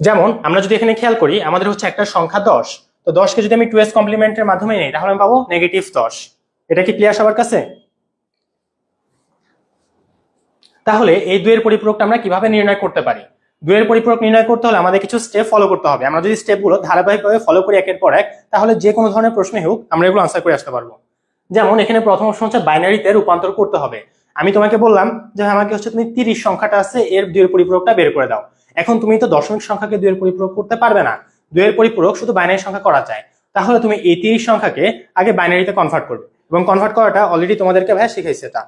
যেমন আমরা যদি এখানে খেয়াল করি, আমাদের হচ্ছে একটা সংখ্যা 10, তো 10কে যদি আমি 2s কমপ্লিমেন্টের মাধ্যমে নেই তাহলে আমি পাবো -10। এটা কি ক্লিয়ার সবার কাছে? তাহলে এই দুইয়ের পরিপূরকটা আমরা কিভাবে নির্ণয় করতে পারি? দুইয়ের পরিপূরক নির্ণয় করতে হলে আমাদের কিছু স্টেপ ফলো করতে হবে। আমরা যদি স্টেপগুলো ধারাবাহিকভাবে ফলো করি একের পর এক, তাহলে যে কোনো ধরনের প্রশ্নই হোক আমরা এগুলো আনসার করে আসতে পারবো। যেমন এখানে প্রথম অপশন হচ্ছে বাইনারিতে রূপান্তর করতে হবে। আমি তোমাকে বললাম যে আমাকে হচ্ছে তুমি 30 সংখ্যাটা আছে এর দুইয়ের পরিপূরকটা বের করে দাও। এখন তুমি তো দশমিক সংখ্যাকে দুইয়ের পরিপূরক করতে পারবে না, দুইয়ের পরিপূরক শুধু বাইনারি সংখ্যা করা যায়। তাহলে তুমি এই 30 সংখ্যাকে আগে বাইনারিতে কনভার্ট করবে, এবং কনভার্ট করাটা অলরেডি তোমাদেরকে ভাই শিখাইছে তা।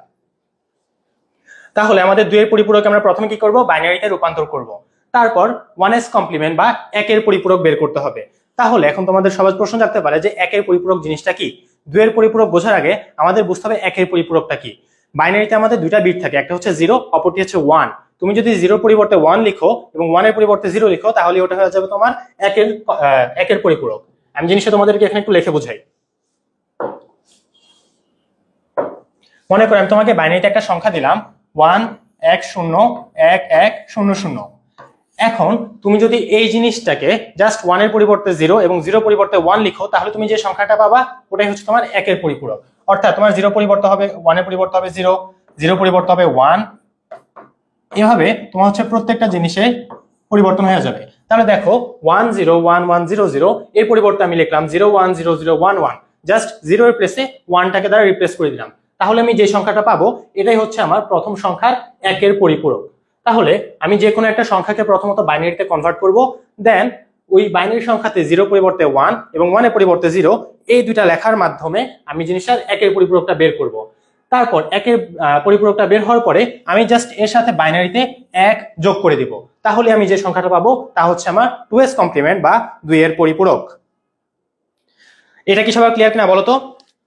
তাহলে আমাদের দুইয়ের পরিপূরক আমরা প্রথমে কি করব? বাইনারিতে রূপান্তর করব। তারপর 1s কমপ্লিমেন্ট বা একের পরিপূরক বের করতে হবে। তাহলে এখন তোমাদের সহজ প্রশ্ন জানতে পারে যে একের পরিপূরক জিনিসটা কি? দুইয়ের পরিপূরক বোঝার আগে আমাদের বুঝতে হবে একের পরিপূরকটা কি। বাইনারিতে আমাদের দুইটা বিট থাকে, একটা হচ্ছে 0, অপরটি হচ্ছে 1। তুমি যদি 0 পরিবর্তে 1 লিখো এবং 1 এর পরিবর্তে 0 লিখো, তাহলে ওটা হয়ে যাবে তোমার একের পরিপূরক। আমি জিনিসটা তোমাদেরকে এখানে একটু লিখে বোঝাই। মনে করো আমি তোমাকে বাইনারিতে একটা সংখ্যা দিলাম 1101100। এখন তুমি যদি এই জিনিসটাকে জাস্ট 1 এর পরিবর্তে 0 এবং 0 পরিবর্তে 1 লিখো, তাহলে তুমি যে সংখ্যাটা পাবা ওটাই হচ্ছে তোমার একের পরিপূরক। অর্থাৎ তোমার 0 পরিবর্তে হবে 1 এর পরিবর্তে হবে 0, 0 পরিবর্তে হবে 1, এভাবে তোমার হচ্ছে প্রত্যেকটা জিনিসে পরিবর্তন হয়ে যাবে। তাহলে দেখো 101100 এর পরিবর্তে আমি লিখলাম 010011, জাস্ট 0 এর প্লেসে 1টাকে দ্বারা রিপ্লেস করে দিলাম। তাহলে আমি যে সংখ্যাটা পাবো এটাই হচ্ছে আমার প্রথম সংখ্যার একের পরিপূরক। তাহলে আমি যে কোনো একটা সংখ্যাকে প্রথমত বাইনারিতে কনভার্ট করব, দেন ওই বাইনারি সংখ্যাতে 0 পরিবর্তে 1 এবং 1 এর পরিবর্তে 0 এই দুইটা লেখার মাধ্যমে আমি জিনিসটার একের পরিপূরকটা বের করব। তারপর একের পরিপূরকটা বের হওয়ার পরে আমি জাস্ট এর সাথে বাইনারিতে 1 যোগ করে দিব, তাহলে আমি যে সংখ্যাটা পাবো তা হচ্ছে আমার 2s কমপ্লিমেন্ট বা 2 এর পরিপূরক। এটা কি সবার ক্লিয়ার কিনা বলো তো?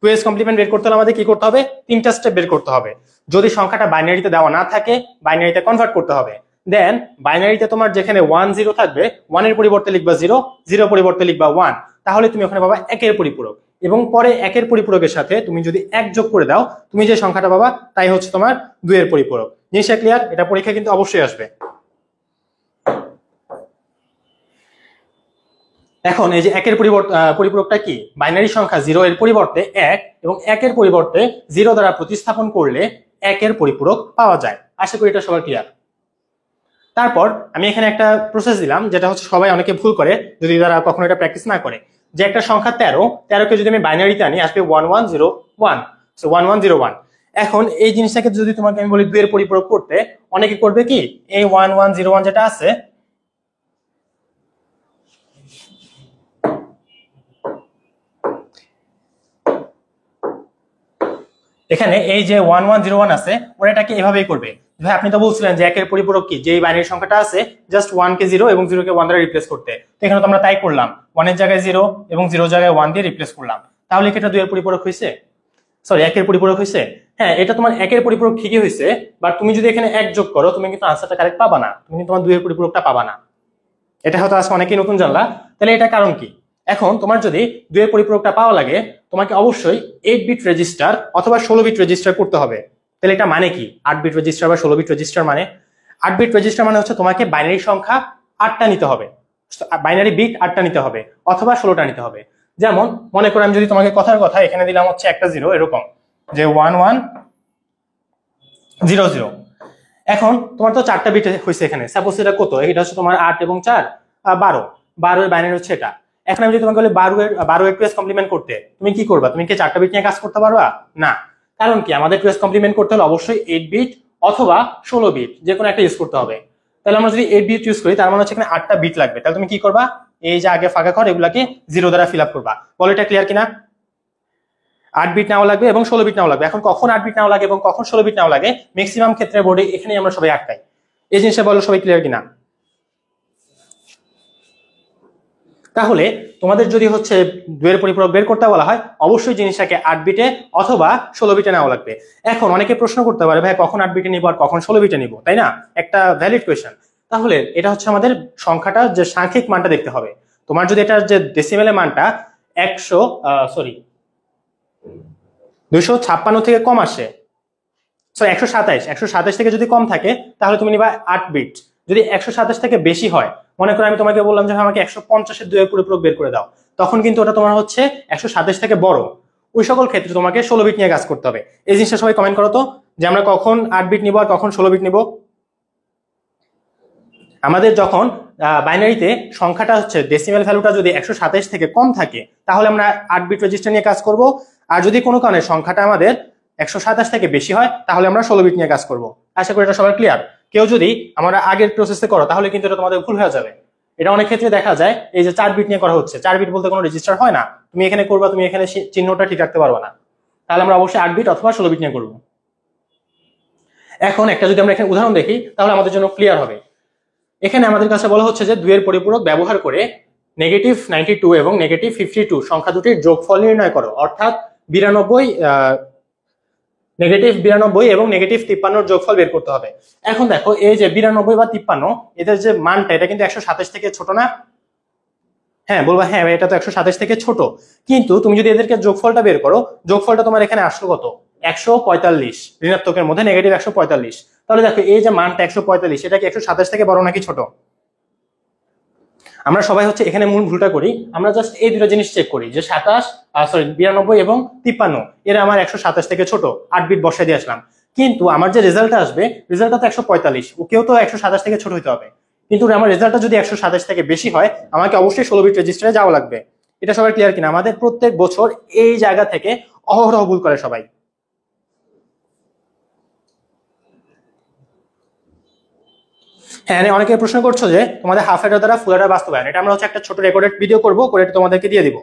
2s কমপ্লিমেন্ট বের করতে হলে আমাদের কি করতে হবে? 3টা স্টেপ বের করতে হবে। যদি সংখ্যাটা বাইনারিতে দেওয়া না থাকে, বাইনারিতে কনভার্ট করতে হবে। দেন বাইনারিতে তোমার যেখানে 1 0 থাকবে, 1 এর পরিবর্তে লিখবা 0, 0 পরিবর্তে লিখবা 1, তাহলে তুমি ওখানে পাবা একের পরিপূরক। এবং পরে একের পরিপূরকের সাথে তুমি যদি 1 যোগ করে দাও, তুমি যে সংখ্যাটা পাবা তাই হচ্ছে তোমার 2 এর পরিপূরক। জিনিসটা ক্লিয়ার? এটা পরীক্ষা কিন্তু অবশ্যই আসবে। এখন এই যে একের পরিপূরকটা কি? বাইনারি সংখ্যা 0 এর পরিবর্তে 1 এবং 1 এর পরিবর্তে 0 দ্বারা প্রতিস্থাপন করলে একের পরিপূরক পাওয়া যায়। আশা করি এটা সবার ক্লিয়ার। তারপর আমি এখানে একটা প্রসেস দিলাম, যেটা হচ্ছে সবাই অনেকে ভুল করে যদি তারা কখনো এটা প্র্যাকটিস না করে, যে একটা সংখ্যা 13কে যদি আমি বাইনারিতে আনি আসবে 1101, সো 1101। এখন এই জিনিসটাকে যদি তোমাকে আমি বলি 2 এর পরিপূরক করতে, অনেকে করবে কি এই 1101 যেটা আছে এখানে এই যে 1101 আছে ওরা এটাকে এভাবেই করবে। ভাই আপনি তো বলছিলেন যে একের পরিপূরক কি, যে বাইনারি সংখ্যাটা আছে জাস্ট 1 কে 0 এবং 0 কে 1 দ্বারা রিপ্লেস করতে। তো এখানে তো আমরা তাই করলাম, 1 এর জায়গায় 0 এবং 0 এর জায়গায় 1 দিয়ে রিপ্লেস করলাম। তাহলে কি এটা 2 এর পরিপূরক হইছে? সরি, একের পরিপূরক হইছে? হ্যাঁ, এটা তোমার একের পরিপূরক ঠিকই হইছে, বাট তুমি যদি এখানে 1 যোগ করো তুমি কিন্তু আনসারটা কারেক্ট পাবা না, তুমি কিন্তু তোমার 2 এর পরিপূরকটা পাবা না। এটা হয়তো আজকে অনেকেই নতুন জানলা। তাহলে এটা কারণ কি? এখন তোমার যদি 2 এর পরিপূরকটা পাওয়া লাগে, তোমাকে অবশ্যই 8 বিট রেজিস্টার অথবা 16 বিট রেজিস্টার করতে হবে। তাহলে এটা মানে কি? 8 বিট রেজিস্টার বা 16 বিট রেজিস্টার মানে, 8 বিট রেজিস্টার মানে হচ্ছে তোমাকে বাইনারি সংখ্যা 8টা নিতে হবে, বাইনারি বিট 8টা নিতে হবে অথবা 16টা নিতে হবে। যেমন মনে করো আমি যদি তোমাকে কথার কথা এখানে দিলাম হচ্ছে একটা 0, এরকম যে 1100। এখন তোমার তো 4টা বিট হয়েছে এখানে, সাপোজ এটা কত? এটা হচ্ছে তোমার 8 এবং 4 12 এর বাইনারি হচ্ছে এটা। এখন আমি যদি তোমাকে বলি 12 এর 2s কমপ্লিমেন্ট করতে, তুমি কি করবা? তুমি কি 4টা বিট নিয়ে কাজ করতে পারবা না? কারণ কি, আমাদের 2s কমপ্লিমেন্ট করতে হলে অবশ্যই 8 বিট অথবা 16 বিট যে কোনো একটা ইউজ করতে হবে। তাহলে আমরা যদি 8 বিট ইউজ করি তার মানে হচ্ছে এখানে 8টা বিট লাগবে। তাহলে তুমি কি করবা? এই যে আগে ফাঁকা ঘর এগুলাকে 0 দ্বারা ফিল আপ করবা। বলো এটা ক্লিয়ার কিনা? 8 বিট নাও লাগবে এবং 16 বিট নাও লাগবে। এখন কখন 8 বিট নাও লাগে এবং কখন 16 বিট নাও লাগে, ম্যাক্সিমাম ক্ষেত্রে বোর্ডে এখানেই আমরা সবাই আটকাই। এই জিনিসটা বলো সবাই ক্লিয়ার কিনা? তাহলে তোমাদের যদি হচ্ছে 2 এর পরিপূরক বের করতে বলা হয়, অবশ্যই জিনিসটাকে 8 বিটে অথবা 16 বিটে নেওয়া লাগবে। এখন অনেকে প্রশ্ন করতে পারে, ভাই কখন 8 বিটে নিব আর কখন 16 বিটে নিব, তাই না? একটা ভ্যালিড কোয়েশ্চেন। তাহলে এটা হচ্ছে আমাদের সংখ্যাটা যে সাংখ্যিক মানটা দেখতে হবে। তোমার যদি এটার যে ডেসিমেলের মানটা 256 থেকে কম আসে, 127 থেকে যদি কম থাকে তাহলে তুমি নিবা 8 বিট। যদি 127 থেকে বেশি হয়, মনে করো আমি তোমাকে বললাম যে আমাকে 150-এর 2 এর পরিপূরক বের করে দাও, তখন কিন্তু ওটা তোমার হচ্ছে 127 থেকে বড়। ওই সকল ক্ষেত্রে তোমাকে 16 বিট নিয়ে কাজ করতে হবে। এই জিনিসটা সবাই কমেন্ট করো তো, যে আমরা কখন 8 বিট নিব আর কখন 16 বিট নিব। আমাদের যখন বাইনারিতে সংখ্যাটা হচ্ছে ডেসিমেল ভ্যালুটা যদি 127 থেকে কম থাকে তাহলে আমরা 8 বিট রেজিস্টার নিয়ে কাজ করব। আর যদি কোনো কারণে সংখ্যাটা আমাদের 127 থেকে বেশি হয় তাহলে আমরা 16 বিট নিয়ে কাজ করব। আশা করি এটা সবার ক্লিয়ার। কেউ যদি আমরা আগের প্রসেসে করো তাহলে কিন্তু এটা তোমাদের ভুল হয়ে যাবে। এটা অনেক ক্ষেত্রে দেখা যায় এই যে 4 বিট নিয়ে করা হচ্ছে, 4 বিট বলতে কোনো রেজিস্টার হয় না। তুমি এখানে করবা, তুমি এখানে চিহ্নটা ঠিক রাখতে পারবে না। তাহলে আমরা অবশ্যই 8 বিট অথবা 16 বিট নিয়ে করব। এখন একটা যদি আমরা এখানে উদাহরণ দেখি তাহলে আমাদের জন্য ক্লিয়ার হবে। এখানে আমাদের কাছে বলা হচ্ছে যে 2 এর পরিপূরক ব্যবহার করে -92 এবং -52 সংখ্যা দুটির যোগফল নির্ণয় করো, অর্থাৎ -92 এবং -53 যোগফল বের করতে হবে। এখন দেখো এই যে 92 বা 53 এদের যে মানটা এটা কিন্তু 127 থেকে ছোট না? হ্যাঁ বলবা, হ্যাঁ এটা তো 127 থেকে ছোট, কিন্তু তুমি যদি এদেরকে যোগফলটা বের করো, যোগফলটা তোমার এখানে আসলো কত? 145, ঋণাত্মকের মধ্যে -145। তাহলে দেখো এই যে মানটা 145, এটা কি 127 থেকে বড় নাকি ছোট? আমরা সবাই হচ্ছে এখানে মূল ভুলটা করি, আমরা জাস্ট এই দুটো জিনিস চেক করি যে 92 এবং 53 এরা আমার 127 থেকে ছোট, 8 বিট বসাই দিয়ে আসলাম। কিন্তু আমার যে রেজাল্টটা আসবে, রেজাল্টটা তো 145, ওকেও তো 127 থেকে ছোট হইতে হবে। কিন্তু আমার রেজাল্টটা যদি 127 থেকে বেশি হয়, আমাকে অবশ্যই 16 বিট রেজিস্টারে যাওয়া লাগবে। এটা সবাই ক্লিয়ার কিনা? আমাদের প্রত্যেক বছর এই জায়গা থেকে অহরহ ভুল করে সবাই। হ্যাঁ, অনেকে প্রশ্ন করছো যে তোমাদের হাফ অ্যাডার দ্বারা ফুল অ্যাডার বাস্তবায়ন, এটা আমরা হচ্ছে একটা ছোট রেকর্ডেড ভিডিও করবো, করে তোমাদেরকে দিয়ে দিব।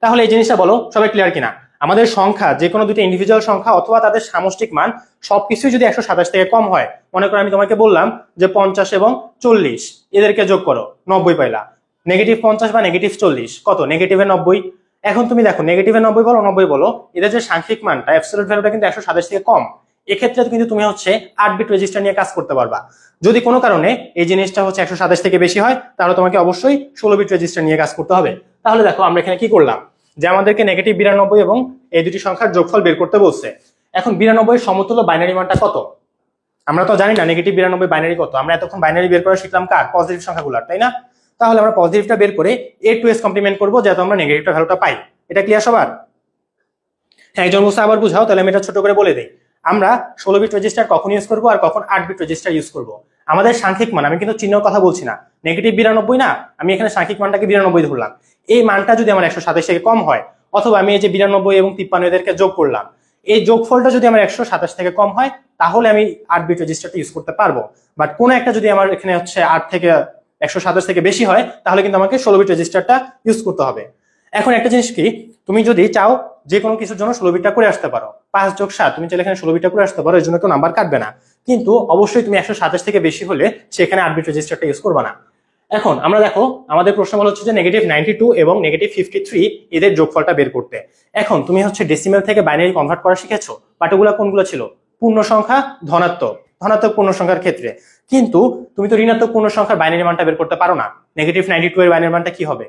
তাহলে এই জিনিসটা বলো সবাই ক্লিয়ার কিনা? আমাদের সংখ্যা যে কোনো দুটো ইন্ডিভিজুয়াল সংখ্যা অথবা তাদের সামষ্টিক মান সবকিছুই যদি 127 থেকে কম হয়, মনে করো আমি তোমাকে বললাম যে 50 এবং 40 এদেরকে যোগ করো, 90 পাইলা। -50 বা -40 কত? -90। এখন তুমি দেখো -90 বলো 90 বলো, এদের যে সাংখ্যিক মানটা অ্যাবসলিউট ভ্যালুটা কিন্তু 127 থেকে কম। এক্ষেত্রে কিন্তু তুমি হচ্ছে 8 বিট রেজিস্টার নিয়ে কাজ করতে পারবা। যদি কোনো কারণে এই জিনিসটা হচ্ছে 127 থেকে বেশি হয় তাহলে তোমাকে অবশ্যই 16 বিট রেজিস্টার নিয়ে কাজ করতে হবে। তাহলে দেখো আমরা এখানে কি করলাম, যে আমাদেরকে -92 এবং এই দুটি সংখ্যার যোগফল বের করতে বলছে। এখন 92 সমতুল্য বাইনারি মানটা কত? আমরা তো জানি না -92 বাইনারি কত। আমরা এতক্ষণ বাইনারি বের করা শিখলাম কার? পজিটিভ সংখ্যাগুলোর, তাই না? তাহলে আমরা পজিটিভটা বের করে a2s কমপ্লিমেন্ট করবো যাতে আমরা নেগেটিভটা ভ্যালুটা পাই। এটা ক্লিয়ার সবার? হ্যাঁ, একজন বলছে আবার বুঝাও, তাহলে আমি এটা ছোট করে বলে দিই। আমরা 16 বিট রেজিস্টার কখন ইউজ করবো আর কখন 8 বিট রেজিস্টার ইউজ করবো? আমাদের সাংখ্যিক মান, আমি কিন্তু চিহ্নের কথা বলছি না, -92 না, আমি এখানে সাংখ্যিক মানটাকে 92 ধরলাম। এই মানটা যদি আমার 127 থেকে কম হয়, অথবা আমি এই যে 92 এবং 53 এদেরকে যোগ করলাম, এই যোগফলটা যদি আমার 127 থেকে কম হয় তাহলে আমি 8 বিট রেজিস্টারটা ইউজ করতে পারবো। বাট কোন একটা যদি আমার এখানে হচ্ছে 8 থেকে 127 থেকে বেশি হয় তাহলে কিন্তু আমাকে 16 বিট রেজিস্টারটা ইউজ করতে হবে। এখন একটা জিনিস কি, তুমি যদি চাও যে কোনো কিছুর জন্য 16 বিটটা করে আসতে পারো, 5 যোগ 7, তুমি চাইলে এখানে 16 বিটটা করে আসতে পারো, এর জন্য কেউ নাম্বার কাটবে না। কিন্তু অবশ্যই তুমি 127 থেকে বেশি হলে সেখানে 8 বিট রেজিস্টারটা ইউজ করবে না। এখন আমরা দেখো আমাদের প্রশ্ন বলা হচ্ছে যে -92 এবং -53 এদের যোগফলটা বের করতে। এখন তুমি হচ্ছে ডেসিমেল থেকে বাইনারি কনভার্ট করা শিখেছো, বাট ওগুলো কোনগুলো ছিল? পূর্ণ সংখ্যা, ধনাত্মক পূর্ণ সংখ্যার ক্ষেত্রে। কিন্তু তুমি তো ঋণাত্মক পূর্ণ সংখ্যার বাইনারি মানটা বের করতে পারো না। -92 এর বাইনারি মানটা কি হবে?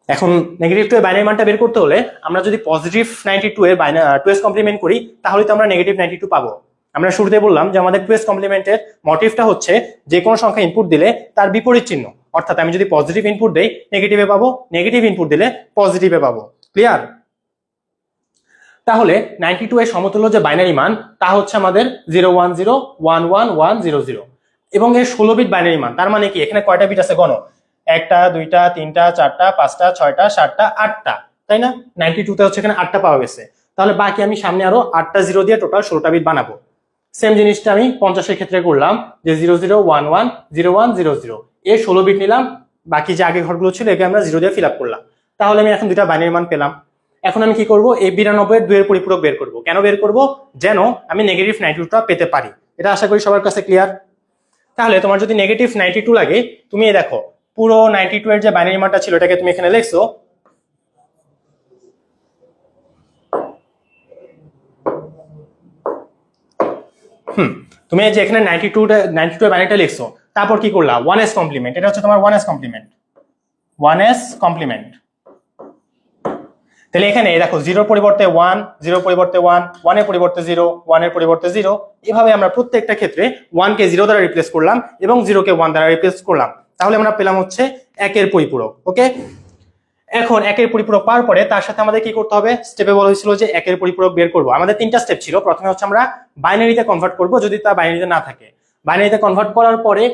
এখন -2 এর বাইনারি মানটা বের করতে হলে আমরা যদি +92 এর 2s কমপ্লিমেন্ট করি তাহলে তো আমরা -92 পাবো। আমরা শুরুতে বললাম যে আমাদের 2s কমপ্লিমেন্টের মোটিভটা হচ্ছে যে কোনো সংখ্যা ইনপুট দিলে তার বিপরীত চিহ্ন, অর্থাৎ আমি যদি পজিটিভ ইনপুট দেই নেগেটিভে পাবো, নেগেটিভ ইনপুট দিলে পজিটিভে পাবো। ক্লিয়ার? তাহলে 92 এর সমতুল্য যে বাইনারি মান তা হচ্ছে আমাদের 010111100 এবং এর 16 বিট বাইনারি মান। তার মানে কি এখানে কয়টা বিট আছে গণ? 1টা 2টা 3টা 4টা 5টা 6টা 7টা 8টা, তাই না? 92 তে হচ্ছে এখানে 8টা পাওয়া গেছে। তাহলে বাকি আমি সামনে আরো 8টা জিরো দিয়ে টোটাল 16টা বিট বানাবো। সেম জিনিসটা আমি 50 এর ক্ষেত্রে করলাম, যে 00110100 এর 16 বিট নিলাম, বাকি যে আগে ঘরগুলো ছিল একে আমরা 0 দিয়ে ফিল আপ করলাম। তাহলে আমি এখন দুইটা বাইনারি মান পেলাম। এখন আমি কি করব, এই 92 এর 2 এর পরিপূরক বের করব। কেন বের করব? যেন আমি -92টা পেতে পারি। এটা আশা করি সবার কাছে ক্লিয়ার। তাহলে তোমার যদি -92 লাগে, তুমি দেখো পুরো 92 এর যে বাইনারি মানটা ছিল এটাকে তুমি এখানে লিখছো, তুমি যে এখানে 92 এর বাইনারিটা লিখছো, তারপর কি করলা 1s কমপ্লিমেন্ট, এটা হচ্ছে তোমার 1s কমপ্লিমেন্ট, 1s কমপ্লিমেন্ট। তাহলে এখানে দেখো 0 পরিবর্তে 1, 0 পরিবর্তে 1, 1 এর পরিবর্তে 0, 1 এর পরিবর্তে 0, এভাবে আমরা প্রত্যেকটা ক্ষেত্রে 1 কে 0 দ্বারা রিপ্লেস করলাম এবং 0 কে 1 দ্বারা রিপ্লেস করলাম, তাহলে আমরা পেলাম হচ্ছে 1 এর পরিপূরক। ওকে, এখন 1 এর পরিপূরক পাওয়ার পরে তার সাথে আমাদের কি করতে হবে, স্টেপে বলা হয়েছিল যে 1 এর পরিপূরক বের করব। আমাদের তিনটা স্টেপ ছিল। প্রথমে হচ্ছে আমরা বাইনারিতে কনভার্ট করব যদি তা বাইনারিতে না থাকে, বাইনারিতে কনভার্ট করার পরে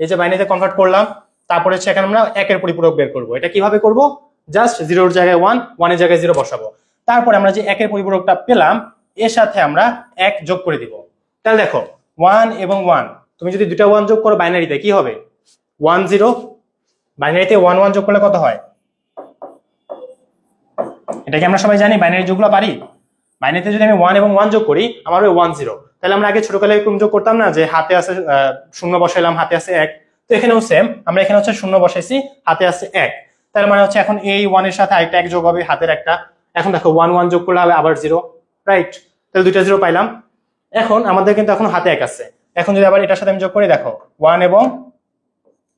এই যে বাইনারিতে কনভার্ট করলাম, তারপরে হচ্ছে এখানে আমরা 1 এর পরিপূরক বের করব। এটা কিভাবে করব, জাস্ট 0 এর জায়গায় 1, 1 এর জায়গায় 0 বসাবো, তারপরে আমরা যে 1 এর পরিপূরকটা পেলাম এর সাথে আমরা 1 যোগ করে দিব। তাহলে দেখো 1 এবং 1, তুমি যদি দুটো 1 যোগ করো বাইনারিতে কি হবে, 1 0, বাইনারিতে 1 1 যোগ করলে কত হয়, এটা কি আমরা সবাই জানি বাইনারি যোগগুলো পারি। বাইনারিতে যদি আমি 1 এবং 1 যোগ করি আমার ওই 1 0, তাহলে আমরা আগে ছোটকালে ক্রম যোগ করতাম না, যে হাতে আছে 0 বসাইলাম হাতে আছে 1, তো এখানেও সেম, আমরা এখানে হচ্ছে 0 বসাইছি হাতে আছে 1, তার মানে হচ্ছে এখন এই 1 এর সাথে আরেকটা 1 যোগ হবে হাতের একটা, এখন দেখো 1 1 যোগ করলে হবে আবার 0, রাইট, তাহলে দুইটা 0 পাইলাম। এখন আমাদের কিন্তু এখন হাতে 1 আছে, এখন যদি আবার এটার সাথে আমি যোগ করি দেখো 1 এবং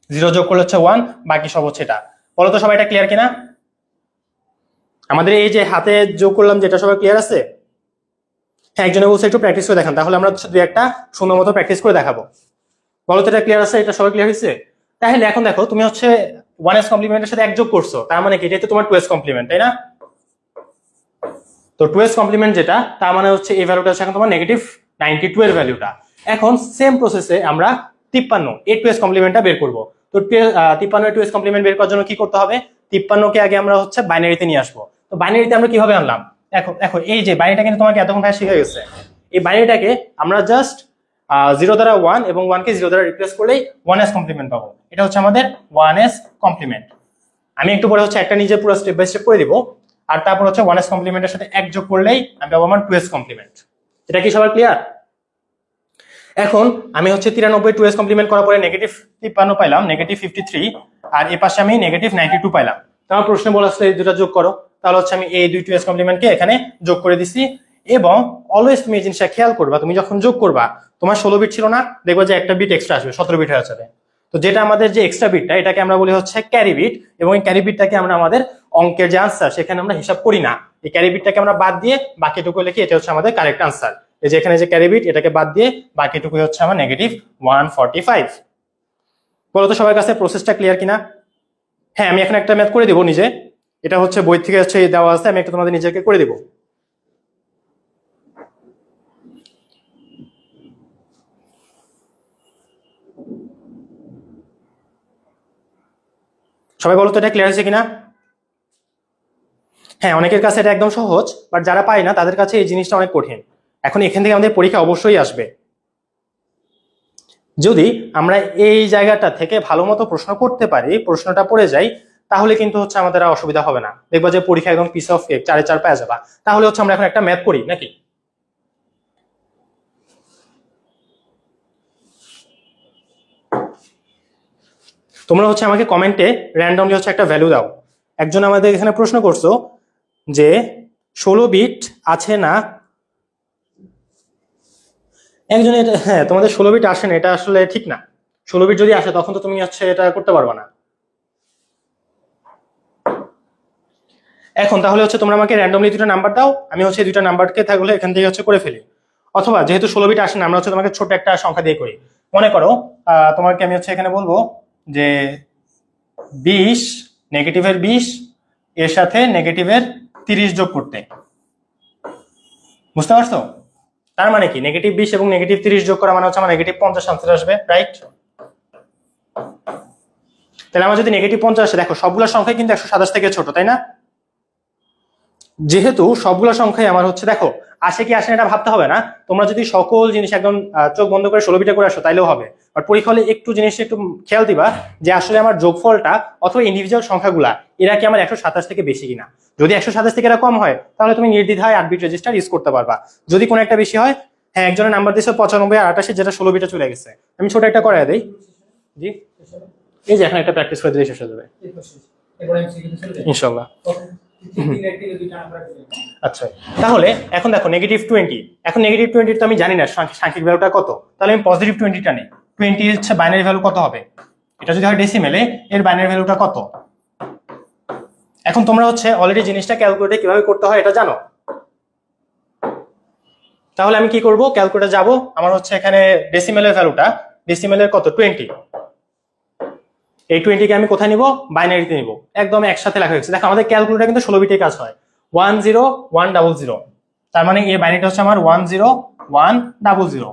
0 যোগ করলে হচ্ছে 1, বাকি সব হচ্ছে এটা। বলো তো সবাই এটা ক্লিয়ার কিনা, আমাদের এই যে হাতে যোগ করলাম যেটা সবাই ক্লিয়ার আছে। হ্যাঁ, একজনে বলছে একটু প্র্যাকটিস করে দেখান, তাহলে আমরা দুই একটা সুন্দর মতো প্র্যাকটিস করে দেখাবো। বলো তো এটা ক্লিয়ার আছে, এটা সবাই ক্লিয়ার হয়েছে। তাহলে এখন দেখো তুমি হচ্ছে 1s কমপ্লিমেন্টের সাথে 1 যোগ করছো, তার মানে কি এটা তোমার 2s কমপ্লিমেন্ট, তাই না? তো 2s কমপ্লিমেন্ট যেটা, তার মানে হচ্ছে এই ভ্যালুটা হচ্ছে এখন তোমার -92 এর ভ্যালুটা। এখন সেম প্রসেসে আমরা 53 এর 2s কমপ্লিমেন্টটা বের করব। তো 53 এর 2s কমপ্লিমেন্ট বের করার জন্য কি করতে হবে, 53 কে আগে আমরা হচ্ছে বাইনারিতে নিয়ে আসবো। তো বাইনারিতে আমরা কিভাবে আনলাম, এখন এই যে বাইনারিটা কিন্তু তোমাকে এতক্ষণ ভাই শিখে গেছে, এই বাইনারিটাকে আমরা জাস্ট 0 দ্বারা 1 এবং 1 কে 0 দ্বারা রিপ্লেস করলেই 1s কমপ্লিমেন্ট পাবো। এটা হচ্ছে আমাদের 1s কমপ্লিমেন্ট। আমি একটু পরে হচ্ছে একটা নিজে পুরো স্টেপ বাই স্টেপ করে দিব, আর তারপর হচ্ছে 1s কমপ্লিমেন্টের সাথে 1 যোগ করলেই আমি পাবো আমার 2s কমপ্লিমেন্ট। এটা কি সবার ক্লিয়ার? এখন আমি হচ্ছে 93 2s কমপ্লিমেন্ট করার পরে -53 পাইলাম, -53, আর এই পাশে আমি -92 পাইলাম। তোমার প্রশ্নে বলা আছে এই দুটো যোগ করো, তাহলে হচ্ছে আমি এই দুই 2s কমপ্লিমেন্টকে এখানে যোগ করে দিছি। এবং অলওয়েজ তুমি এই জিনিসটা খেয়াল করবা, তুমি যখন যোগ করবা তোমার 16 বিট ছিল না, দেখবা যে একটা বিট এক্সট্রা আসবে, 17 বিট হয়ে যাবে। তো যেটা আমাদের যে এক্সট্রা বিটটা এটাকে আমরা বলি হচ্ছে ক্যারি বিট, এবং এই ক্যারি বিটটাকে আমরা আমাদের অঙ্কের যে আনসার সেখানে আমরা হিসাব করি না, এই ক্যারি বিটটাকে আমরা বাদ দিয়ে বাকিটুকু লিখি, এটা হচ্ছে আমাদের কারেক্ট আনসার। এই যে এখানে যে ক্যারি বিট এটাকে বাদ দিয়ে বাকিটুকু হচ্ছে আমার -145। বলো তো সবার কাছে প্রসেসটা ক্লিয়ার কিনা? হ্যাঁ, আমি এখন একটা ম্যাথ করে দিব নিজে, এটা হচ্ছে বই থেকে হচ্ছে দেওয়া আছে, আমি একটু তোমাদের নিজেকে করে দিব। সবাই বলো তো এটা ক্লিয়ার হয়েছে কিনা? হ্যাঁ, অনেকের কাছে এটা একদম সহজ, বাট যারা পায় না তাদের কাছে এই জিনিসটা অনেক কঠিন। এখন এখান থেকে আমাদের পরীক্ষা অবশ্যই আসবে, যদি আমরা এই জায়গাটা থেকে ভালো মতো প্রশ্ন করতে পারি, প্রশ্নটা পড়ে যাই, তাহলে কিন্তু হচ্ছে আমাদের আর অসুবিধা হবে না। দেখবো যে পরীক্ষা একদম পিস অফ কেক 4 এ 4 পাওয়া যাবা। তাহলে হচ্ছে আমরা এখন একটা ম্যাথ করি নাকি? তোমরা হচ্ছে আমাকে কমেন্টে র্যান্ডমলি হচ্ছে একটা ভ্যালু দাও। একজন আমাদের এখানে প্রশ্ন করছো যে 16 বিট আছে না, একজনে হ্যাঁ তোমাদের 16 বিট আসে না, এটা আসলে ঠিক না। 16 বিট যদি আসে তখন তো তুমি হচ্ছে এটা করতে পারবে না। এখন তাহলে হচ্ছে তোমরা আমাকে র্যান্ডমলি দুটো নাম্বার দাও, আমি হচ্ছে দুটো নাম্বারকে তাহলে এখান থেকে হচ্ছে করে ফেলি। অথবা যেহেতু 16 বিট আসে না, আমরা হচ্ছে তোমাকে ছোট একটা সংখ্যা দিয়ে করি। মনে করো তোমাকে আমি হচ্ছে এখানে বলবো যে 20 নেগেটিভের 20 এর সাথে নেগেটিভের 30 যোগ করতে। বুঝতে পারছো? তার মানে কি -20 এবং -30 যোগ করা মানে হচ্ছে আমার -50 আনসার আসবে, রাইট? তাহলে আমার যদি -50 আসে, দেখো সবগুলো সংখ্যা কিন্তু 127 থেকে ছোট, তাই না? যেহেতু সবগুলো সংখ্যাই আমার হচ্ছে, দেখো আসে কি আসে না এটা ভাবতে হবে না, তোমরা যদি সকল জিনিস একদম চোখ বন্ধ করে 16 বিটে করে আসো তাইলেও হবে। বাট পরীক্ষা হলে একটু জিনিসটা একটু খেয়াল দিবা যে আসলে আমার যোগফলটা অথবা ইন্ডিভিজুয়াল সংখ্যাগুলা এরা কি আমার 127 থেকে বেশি কিনা। যদি 127 থেকে এরা কম হয় তাহলে তুমি নির্দ্বিধায় 8 বিট রেজিস্টার ইউজ করতে পারবা। যদি কোনো একটা বেশি হয়, হ্যাঁ একজনের নাম্বার দিয়েছে 95 আর 88, যেটা 16 বিটে চলে গেছে, আমি ছোট একটা করে দেই। জি এই যে এখন একটা প্র্যাকটিস করে দিলে শেষ হয়ে যাবে ইনশাল্লাহ। আচ্ছা, তাহলে এখন দেখো -20, এখন -20 তো আমি জানি না সাংখ্যিক ভ্যালুটা কত, তাহলে আমি +20টা নিই। 20 হচ্ছে বাইনারি ভ্যালু কত হবে, এটা যদি হয় ডেসিমেলে, এর বাইনারি ভ্যালুটা কত? এখন তোমরা হচ্ছে অলরেডি জিনিসটা ক্যালকুলেটে কিভাবে করতে হয় এটা জানো। তাহলে আমি কি করব, ক্যালকুলেটর যাব, আমার হচ্ছে এখানে ডেসিমেলের ভ্যালুটা, ডেসিমেলের কত 20, এই 20 কে আমি কোথায় নিব, বাইনারিতে নিব, একদম একসাথে লেখা হয়েছে। দেখো আমাদের ক্যালকুলেটর কিন্তু 16 বিটে কাজ হয়, 10100, তার মানে এই বাইনারিটা হচ্ছে আমার 10100,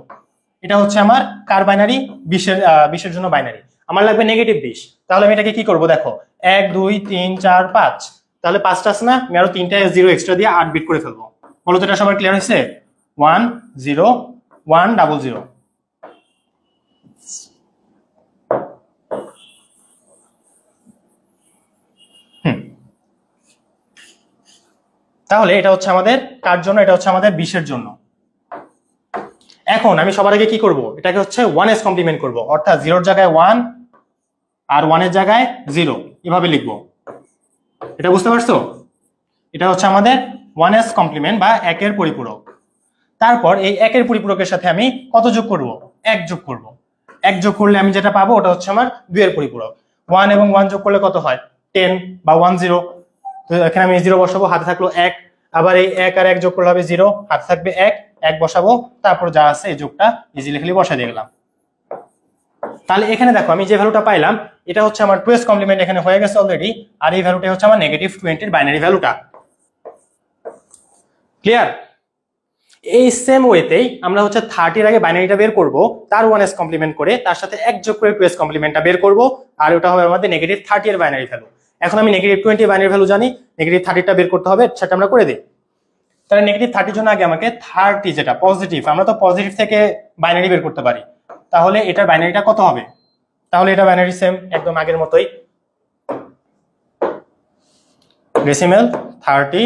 এটা হচ্ছে আমার কার বাইনারি, 20 এর জন্য বাইনারি। আমার লাগবে -20, তাহলে আমি এটাকে কি করব, দেখো 1 2 3 4 5, তাহলে 5টা আছে না, আমি আরো 3টা 0 এক্সট্রা দিয়ে 8 বিট করে ফেলবো। বলো তো এটা সবার ক্লিয়ার হয়েছে? 10100। তাহলে এটা হচ্ছে আমাদের কার জন্য, এটা হচ্ছে আমাদের 20-এর জন্য। এখন আমি সবার আগে কি করব, এটাকে হচ্ছে 1s কমপ্লিমেন্ট করব, অর্থাৎ 0-এর জায়গায় 1 আর 1-এর জায়গায় 0 এভাবে লিখবো। এটা বুঝতে পারছো? এটা হচ্ছে আমাদের 1s কমপ্লিমেন্ট বা 1-এর পরিপূরক। তারপর এই 1-এর পরিপূরকের সাথে আমি কত যোগ করব, 1 যোগ করব। 1 যোগ করলে আমি যেটা পাবো ওটা হচ্ছে আমার 2-এর পরিপূরক। 1 এবং 1 যোগ করলে কত হয়, 10 বা 10। তো এখানে আমি 0 বসাবো, হাতে থাকলো 1, আবার এই 1 আর 1 যোগ করলে হবে 0, হাতে থাকবে 1, 1 বসাবো, তারপর যা আছে এই যোগটা ইজিলি খালি বসা দিয়ে গেলাম। তাহলে এখানে দেখো আমি যে ভ্যালুটা পাইলাম এটা হচ্ছে আমার 2s কমপ্লিমেন্ট এখানে হয়ে গেছে অলরেডি, আর এই ভ্যালুটা হচ্ছে আমার -20 এর বাইনারি ভ্যালুটা। ক্লিয়ার? এই সেম ওয়েতেই আমরা হচ্ছে 30-এর আগে বাইনারিটা বের করব, তার 1s কমপ্লিমেন্ট করে তার সাথে 1 যোগ করে 2s কমপ্লিমেন্টটা বের করব, আর ওটা হবে আমাদের -30 এর বাইনারি ভ্যালু। এখন আমি -20 বাইনারি ভ্যালু জানি, -30টা বের করতে হবে, সেটা আমরা করে দিই। তাহলে -30 জন্য আগে আমাকে 30 যেটা পজিটিভ, আমরা তো পজিটিভ থেকে বাইনারি বের করতে পারি, তাহলে এটার বাইনারিটা কত হবে? তাহলে এটা বাইনারি সেম একদম আগের মতোই, ডেসিমেল 30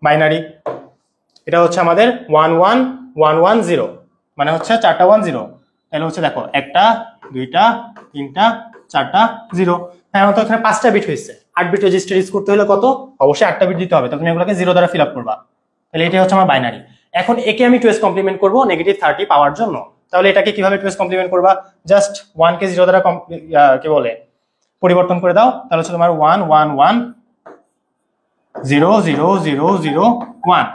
বাইনারি। এটা হচ্ছে আমাদের 11110, মানে হচ্ছে 4টা 10, তাহলে হচ্ছে দেখো 1টা 2টা 3টা 4টা 0। হ্যাঁ, তো এখানে 5টা বিট হয়েছে, 8 বিট রেজিস্টার ইউজ করতে হলে কত, অবশ্যই 8টা বিট দিতে হবে, তো তুমি এগুলোকে 0 দ্বারা ফিল আপ করবা। তাহলে এটা হচ্ছে আমার বাইনারি। এখন একে আমি 2s কমপ্লিমেন্ট করব -30 পাওয়ার জন্য। তাহলে এটাকে কিভাবে 2s কমপ্লিমেন্ট করবা, জাস্ট 1 কে 0 দ্বারা কি বলে পরিবর্তন করে দাও, তাহলে হচ্ছে তোমার 111000001।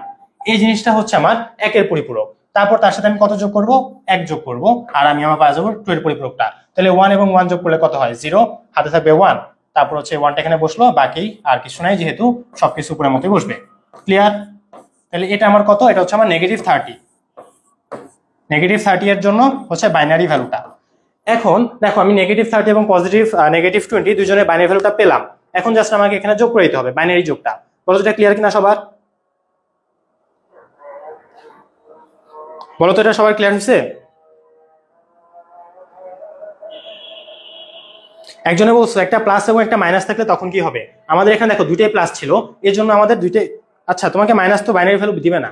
এই জিনিসটা হচ্ছে আমার 1-এর পরিপূরক। তারপর তার সাথে আমি কত যোগ করব, 1 যোগ করব, আর আমি আমার পাওয়া যাবো 2-এর পরিপূরকটা। তাহলে 1 এবং 1 যোগ করলে কত হয়, 0, হাতে থাকবে 1, তারপর হচ্ছে 1টা এখানে বসলো, বাকি আর কিছু নাই, যেহেতু সবকিছু উপরের মতোই বসবে। ক্লিয়ার? তাহলে এটা আমার কত, এটা হচ্ছে আমার -30। -30 এর জন্য হচ্ছে বাইনারি ভ্যালুটা। এখন দেখো আমি -30 এবং পজিটিভ -20 দুজনের বাইনারি ভ্যালুটা পেলাম। এখন জাস্ট আমাকে এখানে যোগ করে দিতে হবে, বাইনারি যোগটা। বলো তো এটা ক্লিয়ার কিনা সবার? বলো তো এটা সবার ক্লিয়ার হয়েছে? একজনে বলছো একটা প্লাস এবং একটা মাইনাস থাকলে তখন কি হবে। আমাদের এখানে দেখো দুইটাই প্লাস ছিল, এর জন্য আমাদের দুইটাই, আচ্ছা তোমাকে মাইনাস তো বাইনারি ভ্যালু দিবে না।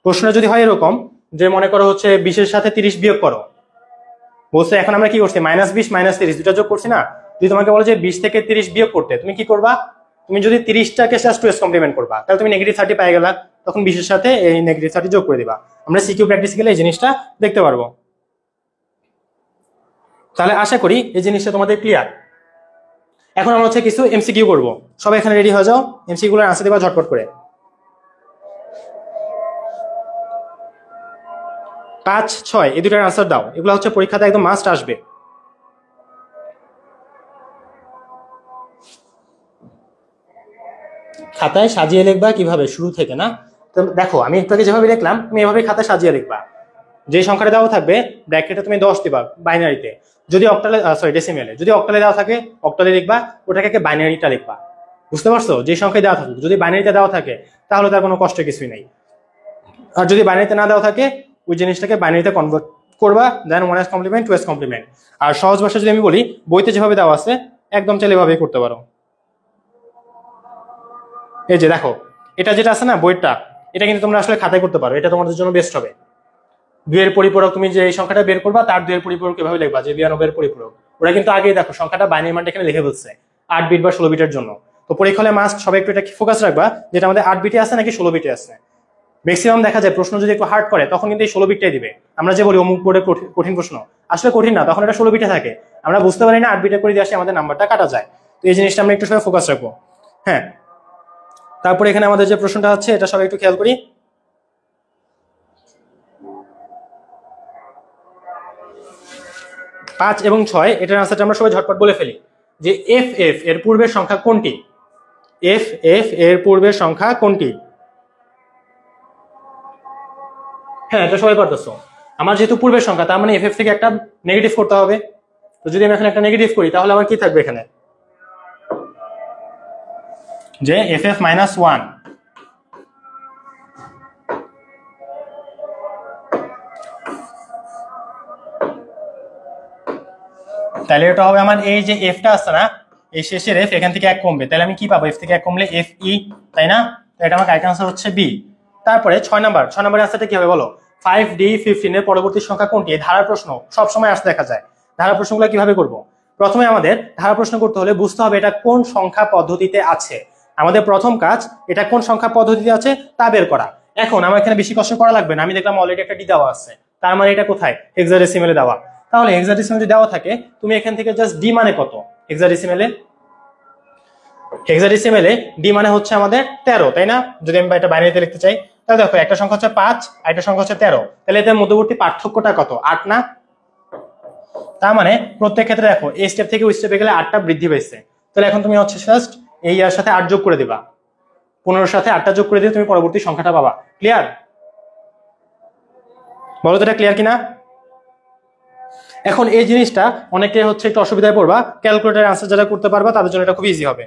প্রশ্নটা যদি হয় এরকম যে মনে করো হচ্ছে 20-এর সাথে 30 বিয়োগ করো, বলছে এখন আমরা কি করছি, -20 -30 দুটা যোগ করছি না। যদি তোমাকে বলো যে 20 থেকে 30 বিয়োগ করতে, তুমি কি করবা, তুমি যদি 30টাকে জাস্ট 2s কমপ্লিমেন্ট করবা, তাহলে তুমি -30 পেয়ে গেলা, তখন 20-এর সাথে এই -30 যোগ করে দিবা। আমরা সিকিউ প্র্যাকটিস গেলে এই জিনিসটা দেখতে পারবো। তাহলে আশা করি এই জিনিসটা তোমাদের ক্লিয়ার। এখন আমরা হচ্ছে কিছু এমসিকিউ করব, সবাই এখানে রেডি হয়ে যাও, এমসিকিউ গুলোর আনসার দিবা ঝটপট করে। 5, 6 এই দুটার আনসার দাও, এগুলো হচ্ছে পরীক্ষাতে একদম মাস্ট আসবে। খাতায় সাজিয়ে লিখবা কিভাবে, শুরু থেকে না। তো দেখো আমি একটু আগে যেভাবে লিখলাম, তুমি এভাবে খাতায় সাজিয়ে লিখবা। যে সংখ্যাটা দেওয়া থাকবে ব্র্যাকেটে তুমি 10 দিবা বাইনারিতে, যদি অক্টালে ডেসিমেলে, যদি অক্টালে দেওয়া থাকে অক্টালে লিখবা, ওটাকে বাইনারিটা লিখবা। বুঝতে পারছো? যে সংখ্যায় দেওয়া থাকুক, যদি বাইনারিতে দেওয়া থাকে তাহলে তার কোনো কষ্ট কিছুই নেই, আর যদি বাইনারিতে না দেওয়া থাকে ওই জিনিসটাকে বাইনারিতে কনভার্ট করবা, দেন 1s কমপ্লিমেন্ট 2s কমপ্লিমেন্ট। আর সহজ ভাষা যদি আমি বলি, বইতে যেভাবে দেওয়া আছে একদম চাইলে এভাবেই করতে পারো। এই যে দেখো এটা যেটা আছে না বইটা, এটা কিন্তু তোমরা আসলে খাতায় করতে পারো, এটা তোমাদের জন্য বেস্ট হবে। 2-এর পরিপূরক তুমি যে এই সংখ্যাটা বের করবা তার 2-এর পরিপূরক এভাবে লিখবা যে 92-এর পরিপূরক, ওরা কিন্তু আগেই দেখো সংখ্যাটা বাইনারি মানটা এখানে লিখে ফেলছে 8 বিট বা 16 বিটের জন্য। তো পরীক্ষা হলে মাস্ট সবাই একটু এটা ফোকাস রাখবা, যেটা আমাদের 8 বিটে আছে নাকি 16 বিটে আছে। ম্যাক্সিমাম দেখা যায় প্রশ্ন যদি একটু হার্ড করে তখন কিন্তু এই 16 বিটটাই দিবে। আমরা যে বলি অমুক বোর্ডে কঠিন প্রশ্ন, আসলে কঠিন না, তখন এটা 16 বিটে থাকে। আমরা বুঝতে পারি না 8 বিটে করে দিয়ে আসে আমাদের নাম্বারটা কাটা যায়। তো এই জিনিসটা আমরা একটু সবাই ফোকাস রাখবো। হ্যাঁ, তারপরে এখানে আমাদের যে প্রশ্নটা হচ্ছে এটা সবাই একটু খেয়াল করি। 5 এবং 6 এটার আনসারটা আমরা সবাই ঝটপট বলে ফেলি যে এফ এফ এর পূর্বের সংখ্যা কোনটি? এফ এফ এর পূর্বের সংখ্যা কোনটি? হ্যাঁ, এটা সবাই পারতেছো। আমার যেহেতু পূর্বের সংখ্যা তার মানে এফ এফ থেকে একটা নেগেটিভ করতে হবে। তো যদি আমি এখানে একটা নেগেটিভ করি তাহলে আমার কি থাকবে এখানে, যে এফ এফ মাইনাস 1। তাহলে এটা হবে আমার এই যে এফটা আছে না, এই শেষের এফ এখান থেকে 1 কমবে, তাহলে আমি কি পাবো? এফ থেকে 1 কমলে এফ ই, তাই না? এটা আমার কারেক্ট আনসার হচ্ছে বি। তারপরে 6 নাম্বার আনসারটা কি হবে বলো? 5D15 এর পরবর্তী সংখ্যা কোনটি? এই ধারার প্রশ্ন সব সময় আসতে দেখা যায়। ধারার প্রশ্নগুলো কিভাবে করব? প্রথমে আমাদের ধারা প্রশ্ন করতে হলে বুঝতে হবে এটা কোন সংখ্যা পদ্ধতিতে আছে। আমাদের প্রথম কাজ এটা কোন সংখ্যা পদ্ধতিতে আছে তা বের করা। এখন আমার এখানে বেশি কষ্ট করা লাগবে না, আমি দেখলাম অলরেডি একটা ডি দেওয়া আছে, তার মানে এটা কোথায়? হেক্সাডেসিমেলে দেওয়া। তাহলে হেক্সাডেসিমেলে দেওয়া থাকে, তুমি এখান থেকে জাস্ট ডি মানে কত হেক্সাডেসিমেলে? হেক্সাডেসিমেলে ডি মানে হচ্ছে আমাদের 13, তাই না? যদি আমি এটা বাইনারিতে লিখতে চাই তাহলে দেখো একটা সংখ্যা হচ্ছে 5 আর একটা সংখ্যা হচ্ছে 13, তাহলে এদের মধ্যবর্তী পার্থক্যটা কত? 8 না? তার মানে প্রত্যেক ক্ষেত্রে দেখো এই স্টেপ থেকে ওই স্টেপে গেলে 8টা বৃদ্ধি পেয়েছে। তাহলে এখন তুমি হচ্ছে জাস্ট এই এর সাথে 8 যোগ করে দিবা, 15 সাথে 8টা যোগ করে দিয়ে তুমি পরবর্তী সংখ্যাটা পাবা। ক্লিয়ার? বলো তো এটা ক্লিয়ার কিনা? এখন এই জিনিসটা অনেকে হচ্ছে একটু অসুবিধায় পড়বা, ক্যালকুলেটরের আনসার যারা করতে পারবা তাদের জন্য এটা খুব ইজি হবে।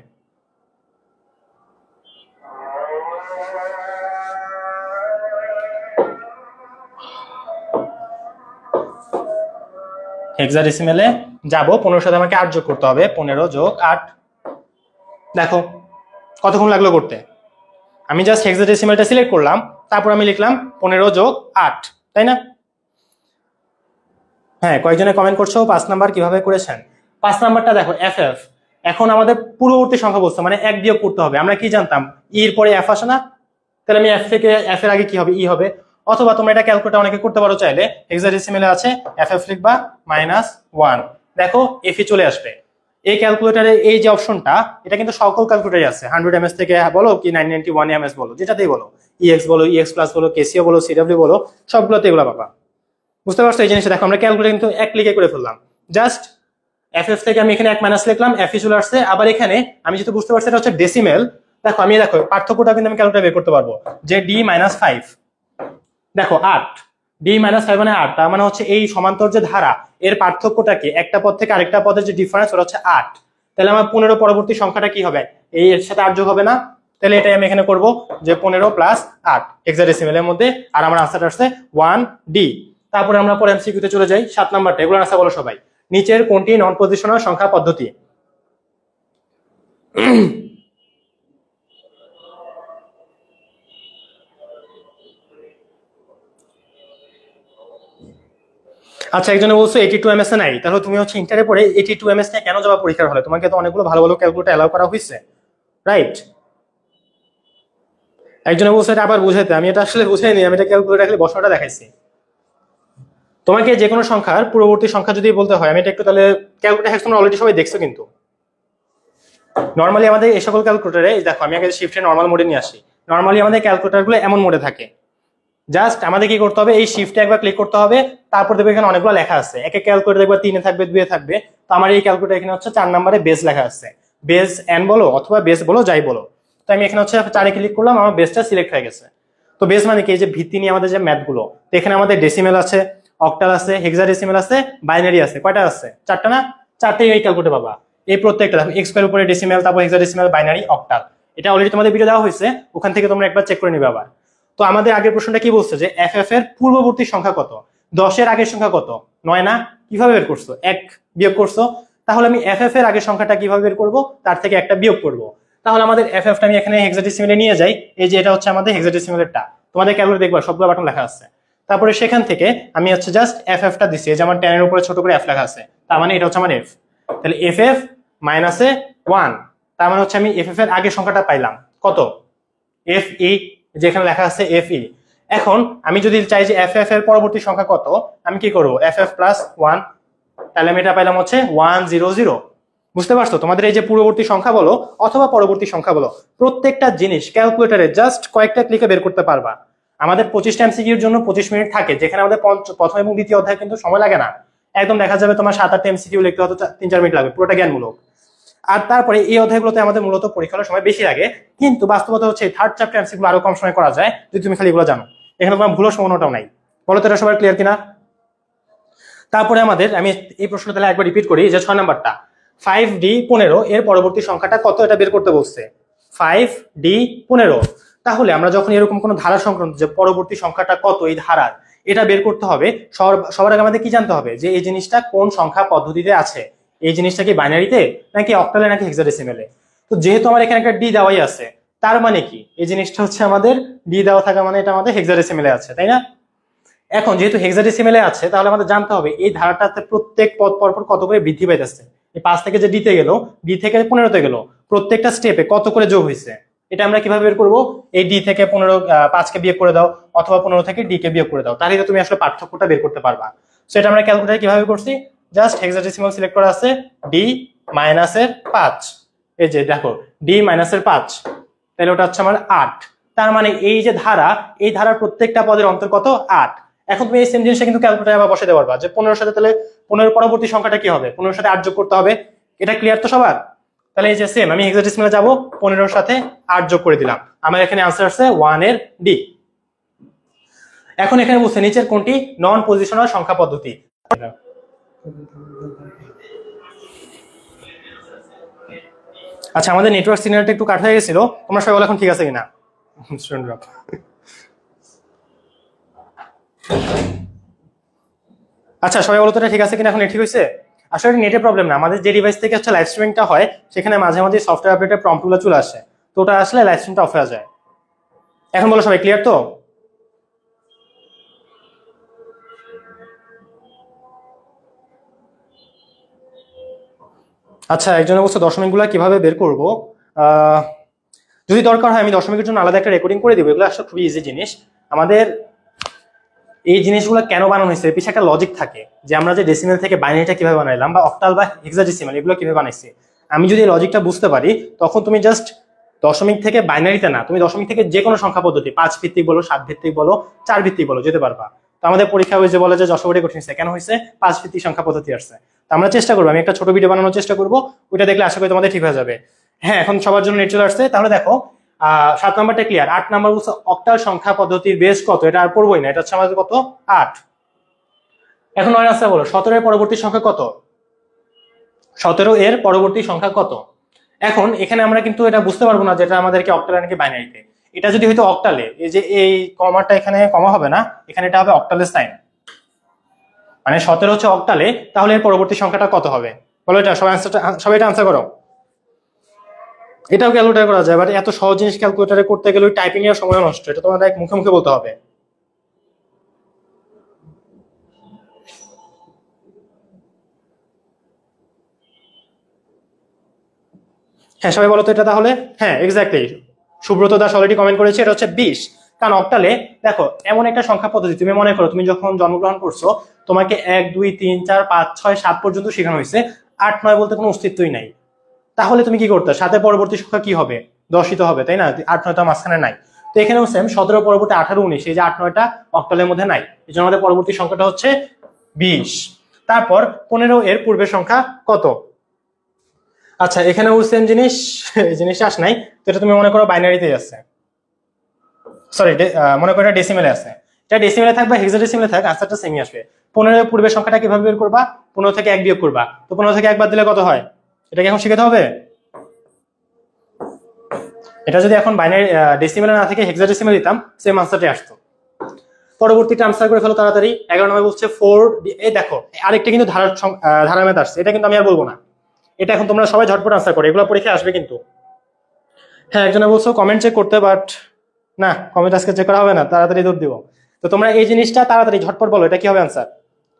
হেক্সাডেসিমেলে যাব, 15 সাথে আমাকে 8 যোগ করতে হবে, 15 যোগ 8। দেখো কতক্ষণ লাগলো করতে? আমি জাস্ট হেক্সাডেসিমেলটা সিলেক্ট করলাম, তারপর আমি লিখলাম 15 যোগ 8, তাই না? হ্যাঁ, কয়েকজনে কমেন্ট করছো 5 নাম্বার কিভাবে করেছেন। 5 নাম্বারটা দেখো এফ এফ, এখন আমাদের পূর্ববর্তী সংখ্যা বস্তু মানে 1 বিয়োগ করতে হবে। আমরা কি জানতাম ই এর পরে এফ আসে না, তাহলে আমি এফ থেকে এফ এর আগে কি হবে? ই হবে। অথবা তোমরা এটা ক্যালকুলেটর অনেকে করতে পারো চাইলে, হেক্সাডেসিমেলে আছে এফ এফ লিখবা -1, দেখো এফ ই চলে আসবে। এই ক্যালকুলেটরে এই যে অপশনটা, এটা কিন্তু সকল ক্যালকুলেটরে আছে, 100 ms থেকে বলো কি 991 ms বলো, যেটাতেই বলো, ইএক্স বলো, ইএক্স প্লাস বলো, কেসিও বলো, সিডব্লিউ বলো, সবগুলোতে এগুলো পাবা। বুঝতে পারছো এই জিনিসটা? দেখো আমরা ক্যালকুলেটর কিন্তু এক ক্লিকে করে ফেললাম, জাস্ট এফ এফ থেকে আমি এখানে 1 মাইনাস লিখলাম, এফ ই চলে আসছে। আবার এখানে আমি যেহেতু বুঝতে পারছি এটা হচ্ছে ডেসিমেল, দেখো আমি দেখো পার্থক্যটা কিন্তু আমি ক্যালকুলেটর বের করতে পারবো, যে ডি মাইনাস 5, দেখো 8, ডি মাইনাস 5 মানে 8, তার মানে হচ্ছে এই সমান্তর যে ধারা এর পার্থক্যটা কি? একটা পদ থেকে আরেকটা পদের যে ডিফারেন্স ওটা হচ্ছে 8। তাহলে আমার 15 পরবর্তী সংখ্যাটা কি হবে? এই এর সাথে 8 যোগ হবে না? তাহলে এটাই আমি এখানে করব, যে 15 প্লাস 8 হেক্সাডেসিমেলের মধ্যে, আর আমার আনসার আসছে 1D। তারপরে আমরা পরে এমসিকিউতে চলে যাই। 7 নাম্বারটা, এগুলো আনসার বলো সবাই। নিচের কোনটি নন পজিশনাল সংখ্যা পদ্ধতি? আচ্ছা, একজনে বলছো 82 ms এ নাই, তাহলে তুমি হচ্ছে ইন্টারে পড়ে 82 ms নিয়ে কেন যাবা পরীক্ষার হলে? তোমাকে তো অনেকগুলো ভালো ভালো ক্যালকুলেটর অ্যালাউ করা হয়েছে, রাইট? একজনে বলছে এটা আবার বুঝাইতে, আমি এটা আসলে বুঝাইনি, আমি এটা ক্যালকুলেটর খালি বসাটা দেখাইছি। তোমাকে যে কোনো সংখ্যার পূর্ববর্তী সংখ্যা যদি বলতে হয়, আমি এটা একটু তাহলে ক্যালকুলেটর হ্যাক্স তোমরা অলরেডি সবাই দেখছো কিন্তু নর্মালি আমাদের এই সকল ক্যালকুলেটরে, দেখো আমি আগে শিফটে নর্মাল মোডে নিয়ে আসি। নর্মালি আমাদের ক্যালকুলেটরগুলো এমন মোডে থাকে, জাস্ট আমাদের কি করতে হবে? এই শিফটে একবার ক্লিক করতে হবে, তারপর দেখবে এখানে অনেকগুলো লেখা আছে, এক এক ক্যালকুলেটর দেখবে 3 এ থাকবে, 2 এ থাকবে। তো আমার এই ক্যালকুলেটর এখানে হচ্ছে 4 নম্বরে বেস লেখা আছে, বেস এন বলো অথবা বেস বলো, যাই বলো। তো আমি এখানে হচ্ছে 4 এ ক্লিক করলাম, আমার বেসটা সিলেক্ট হয়ে গেছে। তো বেস মানে কি? এই যে ভিত্তি নিয়ে আমাদের যে ম্যাথ গুলো, তো এখানে আমাদের ডেসিমেল আছে, অক্টাল আছে, হেক্সাডেসিমেল আছে, বাইনারি আছে। কয়টা আছে? 4টা না? 4টেই এই ক্যালকুলেটর পাবা। এই প্রত্যেকটা দেখো এক্স স্কয়ার উপরে ডেসিমেল, তারপর হেক্সাডেসিমেল, বাইনারি, অক্টাল। এটা অলরেডি তোমাদের ভিডিও দেওয়া হয়েছে, ওখান থেকে তোমরা একবার চেক করে নিবে আবার। তো আমাদের আগের প্রশ্নটা কি বলছে? যে এফ এফ এর পূর্ববর্তী সংখ্যা কত? 10 এর আগের সংখ্যা কত? 9 না? কিভাবে বের করছো? 1 বিয়োগ করছো। তাহলে আমি এফ এফ এর আগের সংখ্যাটা কিভাবে বের করব? তার থেকে একটা বিয়োগ করব। তাহলে আমাদের এফ এফটা আমি এখানে হেক্সাডেসিমেলে নিয়ে যাই, এই যে এটা হচ্ছে আমাদের হেক্সাডেসিমেলেরটা। তোমাদের ক্যালকুলেটর দেখবা সবগুলো বাটন লেখা আছে। তারপরে সেখান থেকে আমি হচ্ছে জাস্ট টা দিচ্ছি, এই যে আমার 10 এর উপরে ছোট করে f লেখা আছে, তার মানে এটা হচ্ছে আমার f। তাহলে ff মাইনাসে 1, তার মানে হচ্ছে আমি ff এর আগের সংখ্যাটা পাইলাম কত, fe, যেখানে লেখা আছে fe। এখন আমি যদি চাই যে ff এর পরবর্তী সংখ্যা কত, আমি কি করবো, ff প্লাস 1, তাহলে আমি এটা পাইলাম হচ্ছে 100। বুঝতে পারছো? তোমাদের এই যে পূর্ববর্তী সংখ্যা বলো অথবা পরবর্তী সংখ্যা বলো, প্রত্যেকটা জিনিস ক্যালকুলেটরে জাস্ট কয়েকটা ক্লিকে বের করতে পারবা। আমাদের 25টা এমসিকিউর জন্য 25 মিনিট থাকে, যেখানে আমাদের প্রথম এবং দ্বিতীয় অধ্যায় কিন্তু সময় লাগে না, একদম দেখা যাবে তোমার 7-8টা এমসিকিউ লিখতে হয়তো 3-4 মিনিট লাগবে, পুরোটা জ্ঞানমূলক। আর তারপরে এই অধ্যায়গুলোতে আমাদের মূলত পরীক্ষার সময় বেশি লাগে, কিন্তু বাস্তবতা হচ্ছে থার্ড চ্যাপ্টার এমসিকিউ আরো কম সময় করা যায় যদি তুমি খালি এগুলো জানো, এখানে তোমার ভুলের সম্ভাবনাটাও নাই। বলো তো এটা সবার ক্লিয়ার কিনা? তারপরে আমাদের, আমি এই প্রশ্নটা তাহলে একবার রিপিট করি, যে 6 নাম্বারটা 5d15 এর পরবর্তী সংখ্যাটা কত এটা বের করতে বলছে, 5d15। তাহলে আমরা যখন এরকম কোন ধারা সংক্রান্ত যে পরবর্তী সংখ্যাটা কত এই ধারার, এটা বের করতে হবে, সবার আগে আমাদের কি জানতে হবে যে এই জিনিসটা কোন সংখ্যা পদ্ধতিতে আছে, এই জিনিসটা কি বাইনারিতে নাকি অক্টালে নাকি হেক্সাডেসিমেলে। তো যেহেতু আমার এখানে একটা ডি দেওয়াই আছে, তার মানে কি এই জিনিসটা হচ্ছে আমাদের ডি দেওয়া থাকা মানে এটা আমাদের হেক্সাডেসিমেলে আছে, তাই না? এখন যেহেতু হেক্সাডেসিমেলে আছে, তাহলে আমাদের জানতে হবে এই ধারাটাতে প্রত্যেক পদ পরপর কত করে বৃদ্ধি পাইতেছে। এই 5 থেকে যে ডিতে গেল, ডি থেকে 15তে গেল, প্রত্যেকটা স্টেপে কত করে যোগ হয়েছে, এটা আমরা কিভাবে বের করবো? এই ডি থেকে 5কে বিয়োগ করে দাও, অথবা 15 থেকে ডি কে বিয়োগ করে দাও, তাহলে তুমি আসলে পার্থক্যটা বের করতে পারবা। সো এটা আমরা ক্যালকুলেটরে কিভাবে করছি, জাস্ট হেক্সাডেসিমাল সিলেক্ট করা আছে, ডি মাইনাসের 5, এই যে দেখো ডি মাইনাসের 5, তাহলে ওটা হচ্ছে আমার 8। তার মানে এই যে ধারা, এই ধারার প্রত্যেকটা পদের অন্তর কত, 8। এখন তুমি এই সেম জিনিসটা কিন্তু ক্যালকুলেটরে আবার বসাতে পারবা, যে 15 সাথে তাহলে 15 পরবর্তী সংখ্যাটা কি হবে, 15 সাথে 8 যোগ করতে হবে। এটা ক্লিয়ার তো সবার? তাহলে এই যে সেম আমি হেক্সাডেসিমালে যাব, 15 সাথে 8 যোগ করে দিলাম, আমার এখানে आंसर আসছে 1 এর ডি। এখন এখানে বলছে নিচের কোনটি নন পজিশনাল সংখ্যা পদ্ধতি। আচ্ছা, আমাদের নেটওয়ার্ক সিগন্যালটা একটু কাট হয়ে গেছিল, তোমরা সবাই বলো এখন ঠিক আছে কিনা। আচ্ছা সবাই বলো তো এটা ঠিক আছে কিনা, এখন ঠিক হয়েছে? আসলে নেটের প্রবলেম না, আমাদের যে ডিভাইস থেকে হচ্ছে লাইভ স্ট্রিমিংটা হয়, সেখানে মাঝে মাঝে সফটওয়্যার আপডেটে প্রম্পটগুলো চলে আসে, তো ওটা আসলে লাইভ স্ট্রিমটা অফ হয়ে যায়। এখন বলো সবাই ক্লিয়ার তো? আচ্ছা, একজনে বলছে দশমিকগুলো কিভাবে বের করবো। যদি দরকার হয় আমি দশমিকের জন্য আলাদা একটা রেকর্ডিং করে দিব, এগুলো আসলে খুবই ইজি জিনিস। আমাদের এই জিনিসগুলো কেন বানানো হয়েছে, পিছনে একটা লজিক থাকে, যে আমরা যে ডেসিমেল থেকে বাইনারিটা কিভাবে বানাইলাম, বা অক্টাল বা হেক্সাডেসিমাল এগুলো কিভাবে বানাইছি। আমি যদি এই লজিকটা বুঝতে পারি, তখন তুমি জাস্ট দশমিক থেকে বাইনারিতে না, তুমি দশমিক থেকে যে কোনো সংখ্যা পদ্ধতি, 5 ভিত্তিক বলো, 7 ভিত্তিক বলো, 4 ভিত্তিক বলো, যেতে পারবা। তো আমাদের পরীক্ষা হয়েছে বলে যে যশোরে কঠিন হয়েছে, কেন হয়েছে? 5 ভিত্তিক সংখ্যা পদ্ধতি আসছে। তো আমরা চেষ্টা করবো, আমি একটা ছোট ভিডিও বানানোর চেষ্টা করবো, ওইটা দেখলে আশা করি তোমাদের ঠিক হয়ে যাবে। হ্যাঁ, এখন সবার জন্য নেট চলে আসছে, তাহলে দেখো 7 নাম্বারটা ক্লিয়ার। 8 নাম্বার বলছে অক্টাল সংখ্যা পদ্ধতির বেস কত, এটা আর পড়বোই না, এটা হচ্ছে আমাদের কত, 8। এখন 9 রাস্তা বলো 17 এর পরবর্তী সংখ্যা কত, 17 এর পরবর্তী সংখ্যা কত। এখন এখানে আমরা কিন্তু এটা বুঝতে পারবো না যেটা আমাদেরকে অক্টালে নাকি বাইনারিতে। এটা যদি হয়তো অক্টালে, এই যে এই কমাটা এখানে কমা হবে না, এখানে এটা হবে অক্টালের সাইন, মানে 17 হচ্ছে অক্টালে, তাহলে এর পরবর্তী সংখ্যাটা কত হবে বলো? এটা সবাই এটা আনসার করো। এটাও ক্যালকুলেটর করা যায়, বাট এত সহজ জিনিস ক্যালকুলেটরে করতে গেলে ওই টাইপিং এর সময় নষ্ট, এটা তোমাদের মুখে মুখে বলতে হবে। হ্যাঁ সবাই বলো তো এটা তাহলে। হ্যাঁ exactly, Subrata Das already comment করেছে, এটা হচ্ছে 20। কারণ অক্টালে দেখো এমন একটা সংখ্যা পদ্ধতি, তুমি মনে করো তুমি যখন জন্মগ্রহণ করছো, তোমাকে 1 2 3 4 5 6 7 পর্যন্ত শেখানো হয়েছে, 8 9 বলতে কোনো অস্তিত্বই নাই। তাহলে তুমি কি করতে, 7 পরবর্তী সংখ্যা কি হবে, 10ই তো হবে, তাই না? 8 9 তো মাঝখানে নাই। তো এখানেও সেম, 17 পরবর্তী 18 19, এই যে 8 9টা অক্টালের মধ্যে নাই, এই জন্য আমাদের পরবর্তী সংখ্যাটা হচ্ছে 20। তারপর 15 এর পূর্বের সংখ্যা কত। আচ্ছা এখানেও সেম জিনিস, এই জিনিসটা আস নাই, তো এটা তুমি মনে করো বাইনারিতে আছে, সরি মনে করো এটা ডেসিমেলে আছে, এটা ডেসিমেলে থাকবে হেক্সাডেসিমেলে থাক, আনসারটা সেমই আসবে। 15 এর পূর্বের সংখ্যাটা কিভাবে বের করবা, 15 থেকে 1 বিয়োগ করবা, তো 15 থেকে 1 বাদ দিলে কত হয়, এটা কি এখন শিখাতে হবে? এটা যদি এখন বাইনারি ডেসিমেলে না থেকে হেক্সাডেসিমেলে দিতাম, সেম আনসারটাই আসতো। পরবর্তীটা আনসার করে ফেলো তাড়াতাড়ি। 11 নম্বর বলছে 4, এই দেখো আরেকটা কিন্তু ধারার মেথড আসছে, এটা কিন্তু আমি আর বলবো না, এটা এখন তোমরা সবাই ঝটপট আনসার করো, এগুলো পরীক্ষায় আসবে কিন্তু। হ্যাঁ একজনে বলছো কমেন্ট চেক করতে, বাট না, কমেন্ট আজকে চেক করা হবে না, তাড়াতাড়ি দৌড় দিব। তো তোমরা এই জিনিসটা তাড়াতাড়ি ঝটপট বলো, এটা কি হবে আনসার?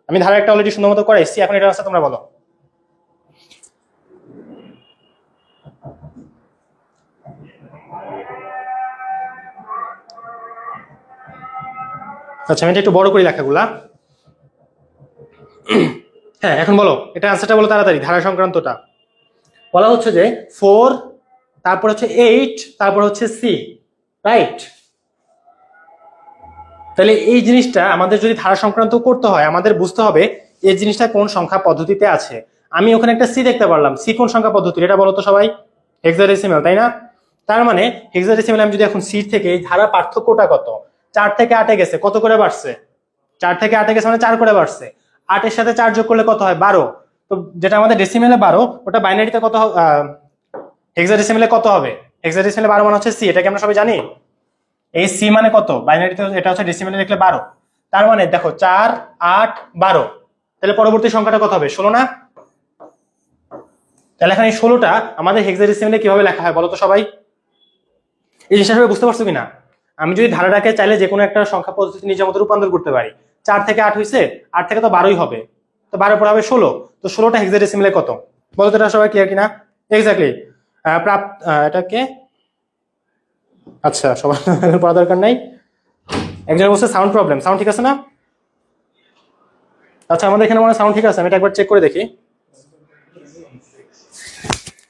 আমি ধারা একটা অলরেডি সুন্দর মতো করে এসেছি, এখন এটা আনসার তোমরা বলো। আচ্ছা আমি এটা একটু বড় করি লেখাগুলা। হ্যাঁ এখন বলো, এটা আনসারটা বলো তাড়াতাড়ি, ধারা সংক্রান্তটা বলা হচ্ছে যে 4, তারপর হচ্ছে 8, তারপর হচ্ছে সি, রাইট? তাহলে এই জিনিসটা আমাদের যদি ধারা সংক্রান্ত করতে হয় আমাদের বুঝতে হবে এই জিনিসটা কোন সংখ্যা পদ্ধতিতে আছে। আমি ওখানে একটা সি দেখতে পারলাম, সি কোন সংখ্যা পদ্ধতি এটা বলো তো সবাই? হেক্সাডেসিমাল, তাই না? তার মানে হেক্সাডেসিমাল আমি যদি এখন সি থেকে এই ধারা পার্থক্যটা কত, 4 থেকে 8 গেছে, কত করে বাড়ছে? 4 থেকে 8 গেছে মানে 4 করে বাড়ছে। 8 এর সাথে 4 যোগ করলে কত হয়? 12। তো যেটা আমাদের ডেসিমেলে 12, ওটা বাইনারিতে কত, হেক্সাডেসিমেলে কত হবে? হেক্সাডেসিমেলে 12 মানে হচ্ছে সি, এটা কি আমরা সবাই জানি? এই সি মানে কত বাইনারিতে, এটা হচ্ছে ডেসিমেলে লিখলে 12। তার মানে দেখো 4, 8, 12, তাহলে পরবর্তী সংখ্যাটা কত হবে? 16 না? তাহলে এখানে এই 16টা আমাদের হেক্সাডেসিমেলে কিভাবে লেখা হয় বলো তো সবাই? এই জিনিসটা সবাই বুঝতে পারছো কিনা? আমি যদি ধারাটাকে চাইলে যে কোনো একটা সংখ্যা পদ্ধতি নিজের মতো রূপান্তর করতে পারি। 4 থেকে 8 হয়েছে, 8 থেকে তো 12ই হবে, তো 12 পরে হবে 16, তো 16টা হেক্সাডেসিমেলে কত বলো তো? এটা সবাই ক্লিয়ার কিনা? এক্স্যাক্টলি। এটাকে আচ্ছা সবার পড়া দরকার নাই। একজন বলছে সাউন্ড প্রবলেম, সাউন্ড ঠিক আছে না? আচ্ছা আমাদের এখানে মনে সাউন্ড ঠিক আছে, আমি এটা একবার চেক করে দেখি।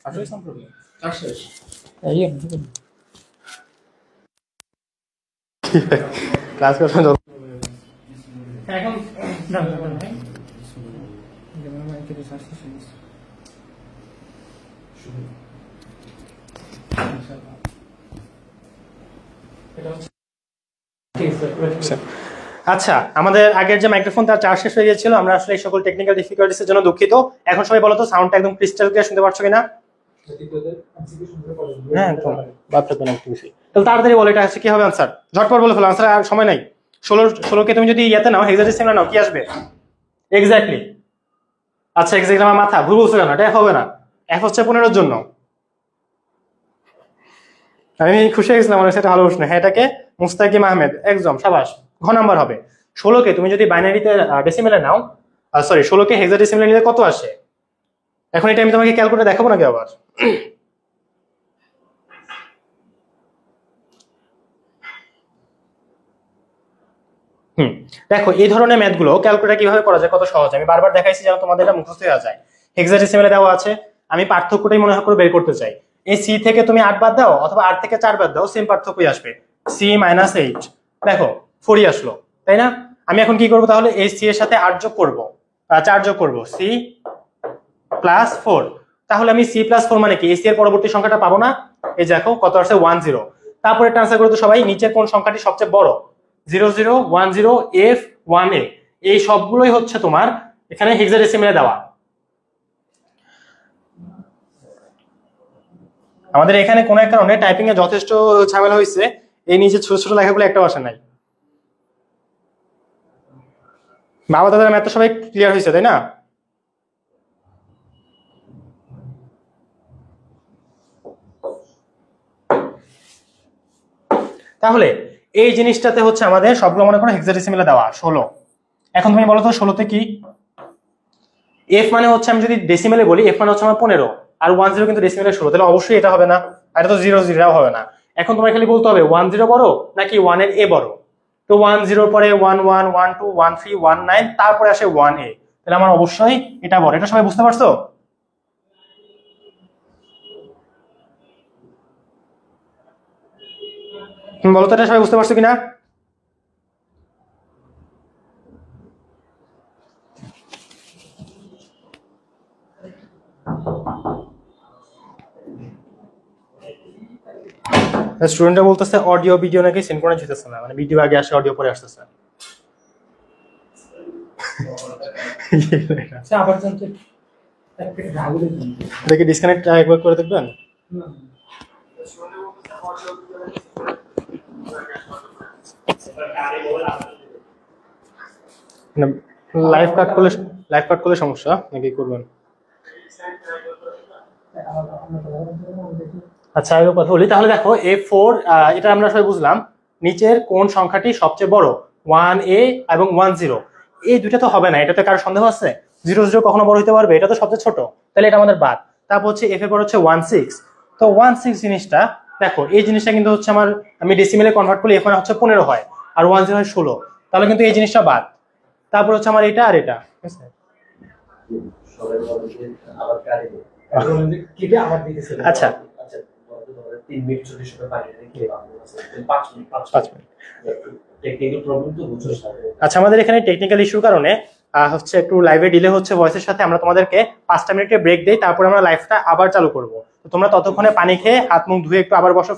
আসলে সাউন্ড প্রবলেম ক্লাস করছেন এখন আচ্ছা আমাদের আগের যে মাইক্রোফোন তার চার্জ শেষ হয়ে গিয়েছিল, আমরা আসলে এই সকল টেকনিক্যাল ডিফিকাল্টিস এর জন্য দুঃখিত। এখন সবাই বলো তো সাউন্ডটা একদম ক্রিস্টাল ক্লিয়ার শুনতে পাচ্ছ কিনা? হ্যাঁ একদম বাপটা কোন একটু বেশি। তাহলে তাড়াতাড়ি বলো এটা হচ্ছে কি হবে আনসার, ঝটপট বলে ফেলো আনসার, আর সময় নাই। 16 কে তুমি যদি ইয়াতে নাও, হেক্সাডেসিমেলে নাও, কি আসবে? এক্স্যাক্টলি। আচ্ছা এক্স্যাক্টলি আমার মাথা ভুল বলছো কেন? এটা F হবে না, F হচ্ছে 15 এর জন্য। আমি খুশি হয়ে গেছিলাম, আমার সেটা ভালো প্রশ্ন। হ্যাঁ এটাকে মুস্তাকিম আহমেদ, একদম সাবাস, ঘ নাম্বার হবে। 16কে তুমি যদি বাইনারিতে ডেসিমেলে নাও, সরি 16কে হেক্সাডেসিমেলে নিলে কত আসে? এখন এটা আমি তোমাকে ক্যালকুলেটর দেখাবো নাকি আবার? দেখো এই ধরনের ম্যাথ গুলো ক্যালকুলেটর কিভাবে করা যায় কত সহজ, আমি বারবার দেখাইছি যেন তোমাদের এটা মুখস্থ হয়ে যায়। হেক্সাডেসিমেলে দেওয়া আছে, আমি পার্থক্যটাই মনে হয় করে বের করতে চাই। এই সি থেকে তুমি 8 বাদ দাও অথবা 8 থেকে 4 বাদ দাও, সেম পার্থক্যই আসবে, সি মাইনাস 8, দেখো 4ই আসলো, তাই না? আমি এখন কি করবো তাহলে? এই সি এর সাথে 8 যোগ করবো, 4 যোগ করবো, সি প্লাস 4। তাহলে আমি সি প্লাস 4 মানে কি? এই সি এর পরবর্তী সংখ্যাটা পাবো না? এই দেখো কত আসছে, 10। তারপরে ট্রান্সফার করতে সবাই, নিচের কোন সংখ্যাটি সবচেয়ে বড়? 0 0 1 0 F 1A, এই সবগুলোই হচ্ছে তোমার এখানে হেক্সাডেসিমেলে দেওয়া। আমাদের এখানে কোন এক কারণে টাইপিং এ যথেষ্ট ঝামেলা হয়েছে, এই নিচে ছোট ছোট লেখাগুলো একটাও আসে নাই। বাবা দাদার ম্যাথ তো সবাই ক্লিয়ার হয়েছে তাই না? তাহলে এই জিনিসটাতে হচ্ছে আমাদের সবগুলো মনে করো হেক্সাডেসিমেলে দেওয়া 16। এখন তুমি বলো তো 16তে কি? এফ মানে হচ্ছে, আমি যদি ডেসিমেলে বলি এফ মানে হচ্ছে আমার 15, আর 10 কিন্তু ডেসিমেলে 16, তাহলে অবশ্যই এটা হবে না, আর এটা তো 0 0 হবে না। এখন তোমার খালি বলতে হবে 10 বড় নাকি 1 এর এ বড়। তো 10 পরে 1 1 1 2 1 3 1 9, তারপরে আসে 1A, তাহলে আমার অবশ্যই এটা বড়। এটা সবাই বুঝতে পারছো? বলো তো এটা সবাই বুঝতে পারছো কিনা? স্টুডেন্টরা বলতেছে অডিও ভিডিও নাকি সিনক্রোনাইজ হইতেছে না, মানে ভিডিও আগে আসে অডিও পরে আসতেছে। দেখি ডিসকানেক্ট একবার করে দেখবেন। লাইভ কাট করলে সমস্যা নাকি করবেন? আচ্ছা আমি কথা বলি তাহলে। দেখো A4, এটা আমরা সবাই বুঝলাম, নিচের কোন সংখ্যাটি সবচেয়ে বড় 1a এবং 10, এই দুইটা তো হবে না, এটাতে কারো সন্দেহ আছে? 00 কখনো বড় হতে পারবে? এটা তো সবচেয়ে ছোট, তাহলে এটা আমাদের বাদ। তারপর হচ্ছে f এর পর হচ্ছে 16, তো 16 জিনিসটা দেখো, এই জিনিসটা কিন্তু হচ্ছে আমার, আমি ডেসিমেলে কনভার্ট করলে f মানে হচ্ছে 15 হয়, আর 10 হয় 16, তাহলে কিন্তু এই জিনিসটা বাদ। তারপর হচ্ছে আমার এটা আর এটা, ঠিক আছে? আচ্ছা 5 মিনিট। আচ্ছা, আমাদের এখানে টেকনিক্যাল ইস্যুর কারণে হচ্ছে একটু লাইভে ডিলে হচ্ছে ভয়েসের সাথে, আমরা তোমাদেরকে 5টা মিনিটের ব্রেক দেই, তারপর আমরা লাইভটা আবার চালু করব। তো তোমরা ততক্ষণে পানি খেয়ে হাত মুখ ধুয়ে একটু আবার বসো।